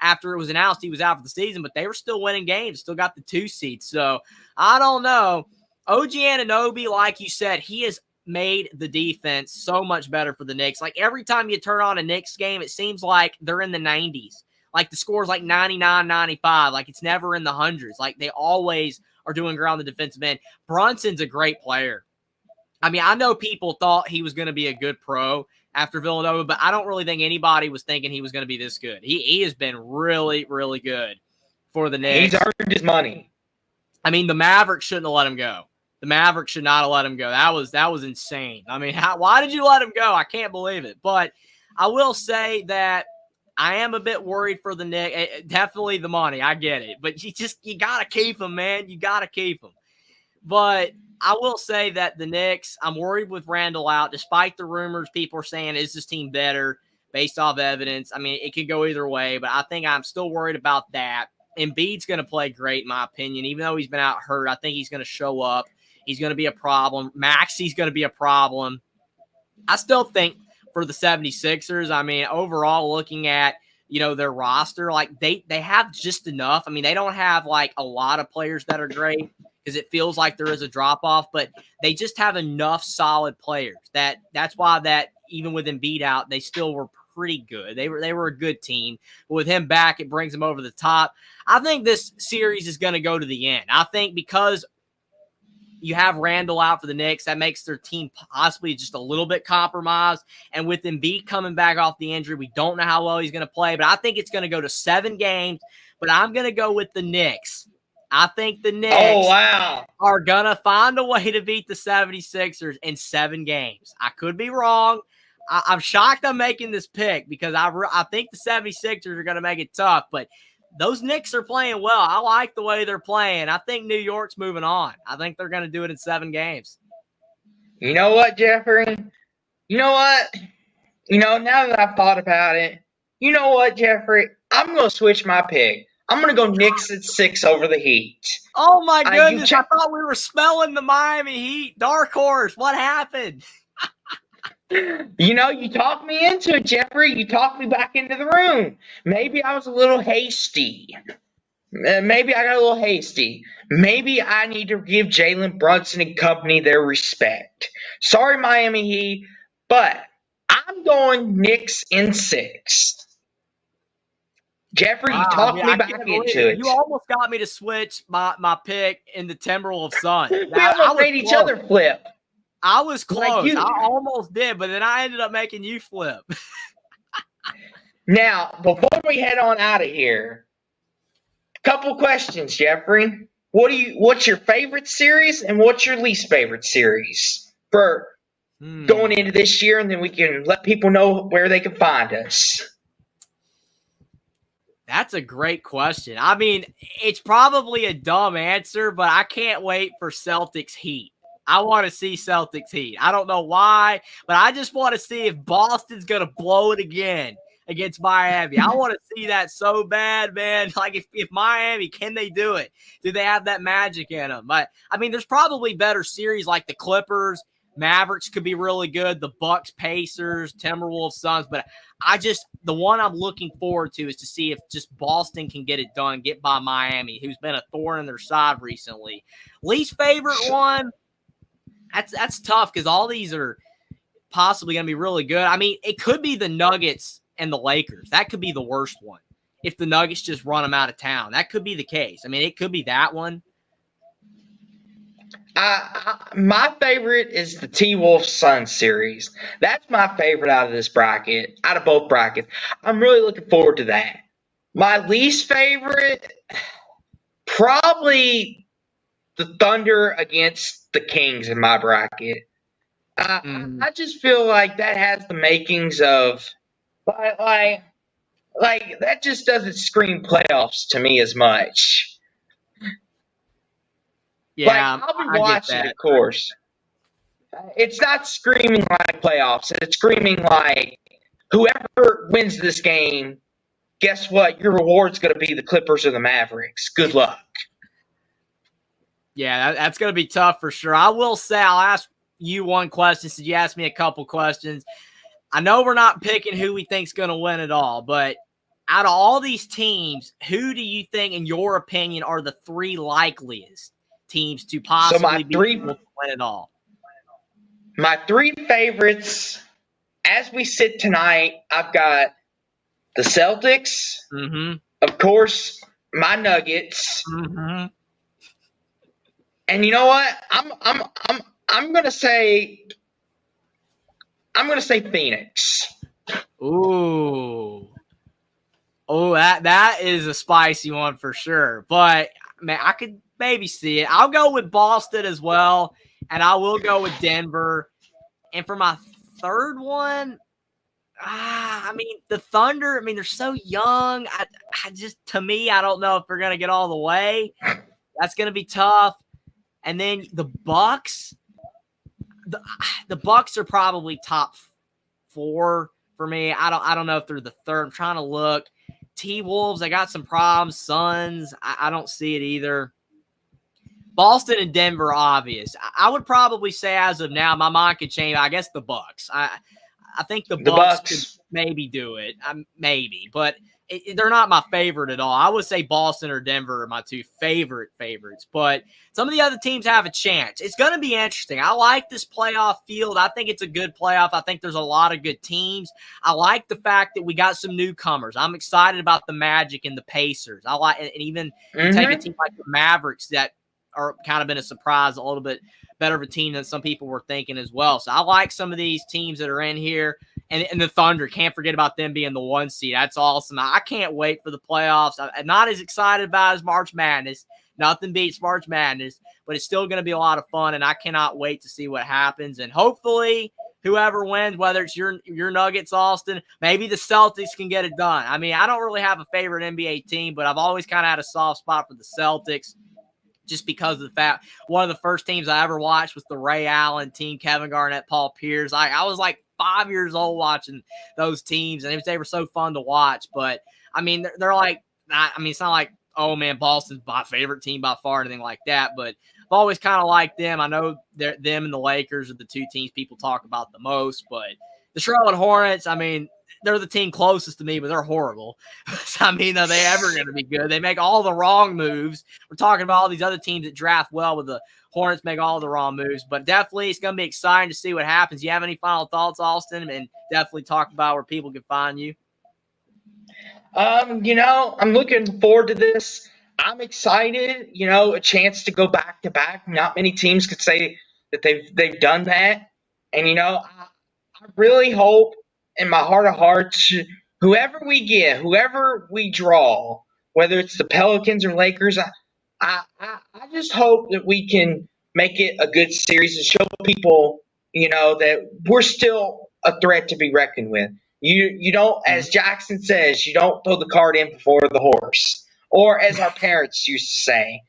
after it was announced he was out for the season, but they were still winning games, still got the 2 seed. So, I don't know. OG Anunoby, like you said, he is made the defense so much better for the Knicks. Like, every time you turn on a Knicks game, it seems like they're in the 90s. Like, the score's like 99, 95. Like, it's never in the hundreds. Like, they always are doing great on the defensive end. Brunson's a great player. I mean, I know people thought he was going to be a good pro after Villanova, but I don't really think anybody was thinking he was going to be this good. He has been really, really good for the Knicks. he's earned his money. I mean, the Mavericks shouldn't have let him go. The Mavericks should not have let him go. That was insane. I mean, why did you let him go? I can't believe it. But I will say that I am a bit worried for the Knicks. Definitely the money. I get it. But you got to keep him, man. You got to keep him. But I will say that the Knicks, I'm worried with Randall out, despite the rumors people are saying, is this team better based off evidence? I mean, it could go either way, but I think I'm still worried about that. Embiid's going to play great, in my opinion. Even though he's been out hurt, I think he's going to show up. He's going to be a problem. Maxi's going to be a problem. I still think for the 76ers, I mean, overall, looking at, you know, their roster, like they have just enough. I mean, they don't have like a lot of players that are great because it feels like there is a drop off, but they just have enough solid players that's why that even with Embiid out, they still were pretty good. They were a good team. But with him back, it brings them over the top. I think this series is going to go to the end. I think because you have Randall out for the Knicks, that makes their team possibly just a little bit compromised. And with Embiid coming back off the injury, we don't know how well he's going to play, but I think it's going to go to 7 games. But I'm going to go with the Knicks. I think the Knicks are going to find a way to beat the 76ers in 7 games. I could be wrong. I'm shocked I'm making this pick because I think the 76ers are going to make it tough, but those Knicks are playing well. I like the way they're playing. I think New York's moving on. I think they're going to do it in 7 games. You know what, Jeffrey? You know what? You know, now that I've thought about it, you know what, Jeffrey? I'm going to switch my pick. I'm going to go Knicks at 6 over the Heat. Oh, my goodness. I thought we were smelling the Miami Heat. Dark horse. What happened? You know, you talked me into it, Jeffrey. You talked me back into the room. Maybe I was a little hasty. Maybe I got a little hasty. Maybe I need to give Jalen Brunson and company their respect. Sorry, Miami Heat, but I'm going Knicks in 6. Jeffrey, you talked me back into it. You almost got me to switch my pick in the Timberwolves Sun. We almost made each other flip. I was close. I almost did, but then I ended up making you flip. Now, before we head on out of here, a couple questions, Jeffrey. What's your favorite series and what's your least favorite series for going into this year, and then we can let people know where they can find us? That's a great question. I mean, it's probably a dumb answer, but I can't wait for Celtics Heat. I want to see Celtics Heat. I don't know why, but I just want to see if Boston's going to blow it again against Miami. I want to see that so bad, man. Like, if Miami, can they do it? Do they have that magic in them? But, I mean, there's probably better series like the Clippers. Mavericks could be really good. The Bucks, Pacers, Timberwolves, Suns. But the one I'm looking forward to is to see if just Boston can get it done, get by Miami, who's been a thorn in their side recently. Least favorite one, that's tough because all these are possibly going to be really good. I mean, it could be the Nuggets and the Lakers. That could be the worst one. If the Nuggets just run them out of town, that could be the case. I mean, it could be that one. My favorite is the T-Wolves Suns series. That's my favorite out of this bracket, out of both brackets. I'm really looking forward to that. My least favorite, probably the Thunder against the Kings in my bracket. I just feel like that has the makings of like that just doesn't scream playoffs to me as much. Yeah, like, I'll be watching, of course. It's not screaming like playoffs. It's screaming like whoever wins this game, guess what? Your reward's going to be the Clippers or the Mavericks. Good luck. Yeah, that's going to be tough for sure. I will say, I'll ask you one question since you asked me a couple questions. I know we're not picking who we think's going to win it all, but out of all these teams, who do you think, in your opinion, are the three likeliest teams to possibly be able to win it all? My three favorites, as we sit tonight, I've got the Celtics, of course, my Nuggets, and you know what? I'm gonna say Phoenix. Ooh. Oh, that is a spicy one for sure. But man, I could maybe see it. I'll go with Boston as well, and I will go with Denver. And for my third one, I mean, the Thunder, I mean, they're so young. I just, to me, I don't know if they're going to get all the way. That's going to be tough. And then the Bucks, the Bucks are probably top 4 for me. I don't know if they're the third. I'm trying to look. T-Wolves, I got some problems. Suns, I don't see it either. Boston and Denver, obvious. I would probably say as of now, my mind could change. I guess the Bucks. I think the Bucks could maybe do it. Maybe, but they're not my favorite at all. I would say Boston or Denver are my two favorites, but some of the other teams have a chance. It's going to be interesting. I like this playoff field. I think it's a good playoff. I think there's a lot of good teams. I like the fact that we got some newcomers. I'm excited about the Magic and the Pacers. I like, and even take a team like the Mavericks that are kind of been a surprise, a little bit better of a team than some people were thinking as well. So I like some of these teams that are in here. And the Thunder, can't forget about them being the 1 seed. That's awesome. I can't wait for the playoffs. I'm not as excited about as March Madness. Nothing beats March Madness, but it's still going to be a lot of fun, and I cannot wait to see what happens. And hopefully, whoever wins, whether it's your Nuggets, Austin, maybe the Celtics can get it done. I mean, I don't really have a favorite NBA team, but I've always kind of had a soft spot for the Celtics, just because of the fact one of the first teams I ever watched was the Ray Allen team, Kevin Garnett, Paul Pierce. I was like 5 years old watching those teams, and they were so fun to watch. But, I mean, they're like, it's not like, oh, man, Boston's my favorite team by far or anything like that, but I've always kind of liked them. I know them and the Lakers are the two teams people talk about the most, but the Charlotte Hornets, I mean, they're the team closest to me, but they're horrible. I mean, are they ever going to be good? They make all the wrong moves. We're talking about all these other teams that draft well, with the Hornets make all the wrong moves. But definitely it's going to be exciting to see what happens. You have any final thoughts, Austin? And definitely talk about where people can find you. I'm looking forward to this. I'm excited, a chance to go back to back. Not many teams could say that they've done that. And, I really hope in my heart of hearts, whoever we draw, whether it's the Pelicans or Lakers, I just hope that we can make it a good series and show people, that we're still a threat to be reckoned with. You don't, as Jackson says, you don't throw the cart in before the horse. Or as our parents used to say,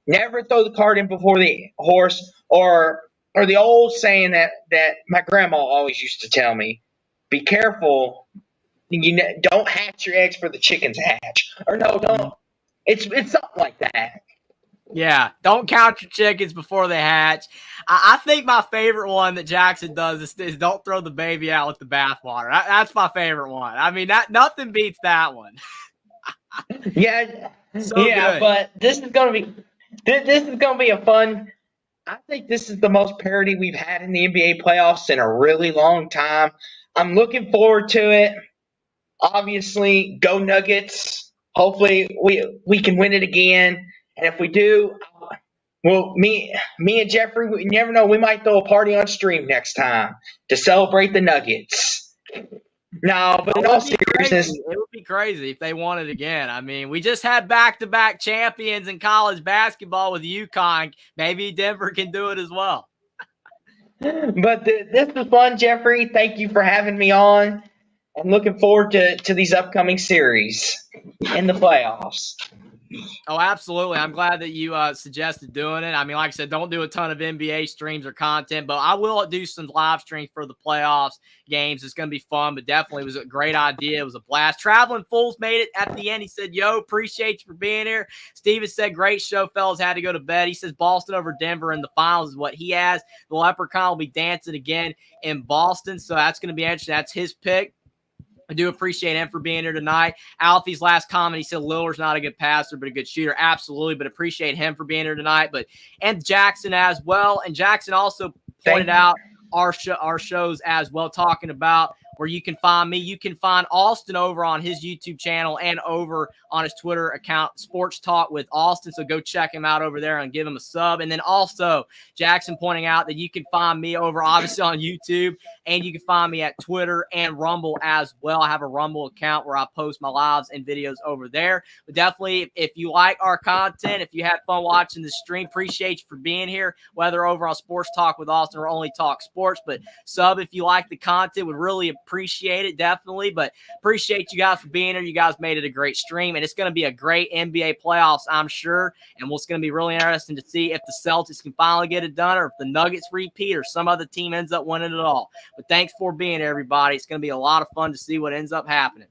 never throw the cart in before the horse, or or the old saying that my grandma always used to tell me: "Be careful, don't hatch your eggs for the chickens hatch." Or no, don't. It's something like that. Yeah, don't count your chickens before they hatch. I think my favorite one that Jackson does is don't throw the baby out with the bathwater. That's my favorite one. I mean, nothing beats that one. Yeah, So yeah, good. but this is gonna be a fun. I think this is the most parity we've had in the NBA playoffs in a really long time. I'm looking forward to it. Obviously, go Nuggets. Hopefully, we can win it again. And if we do, well, me and Jeffrey, you never know. We might throw a party on stream next time to celebrate the Nuggets. No, but in all seriousness, it would be crazy if they won it again. I mean, we just had back-to-back champions in college basketball with UConn. Maybe Denver can do it as well. But this was fun, Jeffrey. Thank you for having me on. I'm looking forward to these upcoming series in the playoffs. Oh, absolutely. I'm glad that you suggested doing it. I mean, like I said, don't do a ton of NBA streams or content, but I will do some live streams for the playoffs games. It's going to be fun, but definitely was a great idea. It was a blast. Traveling Fools made it at the end. He said, yo, appreciate you for being here. Steven said, great show, fellas. Had to go to bed. He says Boston over Denver in the finals is what he has. The Leprechaun will be dancing again in Boston, so that's going to be interesting. That's his pick. I do appreciate him for being here tonight. Alfie's last comment, he said Lillard's not a good passer, but a good shooter. Absolutely, but appreciate him for being here tonight. And Jackson as well. And Jackson also pointed out our shows as well, talking about where you can find me. You can find Austin over on his YouTube channel and over on his Twitter account, Sports Talk with Austin. So go check him out over there and give him a sub. And then also Jackson pointing out that you can find me over obviously on YouTube, and you can find me at Twitter and Rumble as well. I have a Rumble account where I post my lives and videos over there. But definitely, if you like our content, if you had fun watching the stream, appreciate you for being here, whether over on Sports Talk with Austin or Only Talk Sports. But sub if you like the content, would really appreciate it, definitely. But appreciate you guys for being here. You guys made it a great stream, and it's going to be a great NBA playoffs, I'm sure. And what's going to be really interesting to see if the Celtics can finally get it done, or if the Nuggets repeat, or some other team ends up winning it all. But thanks for being here, everybody. It's going to be a lot of fun to see what ends up happening.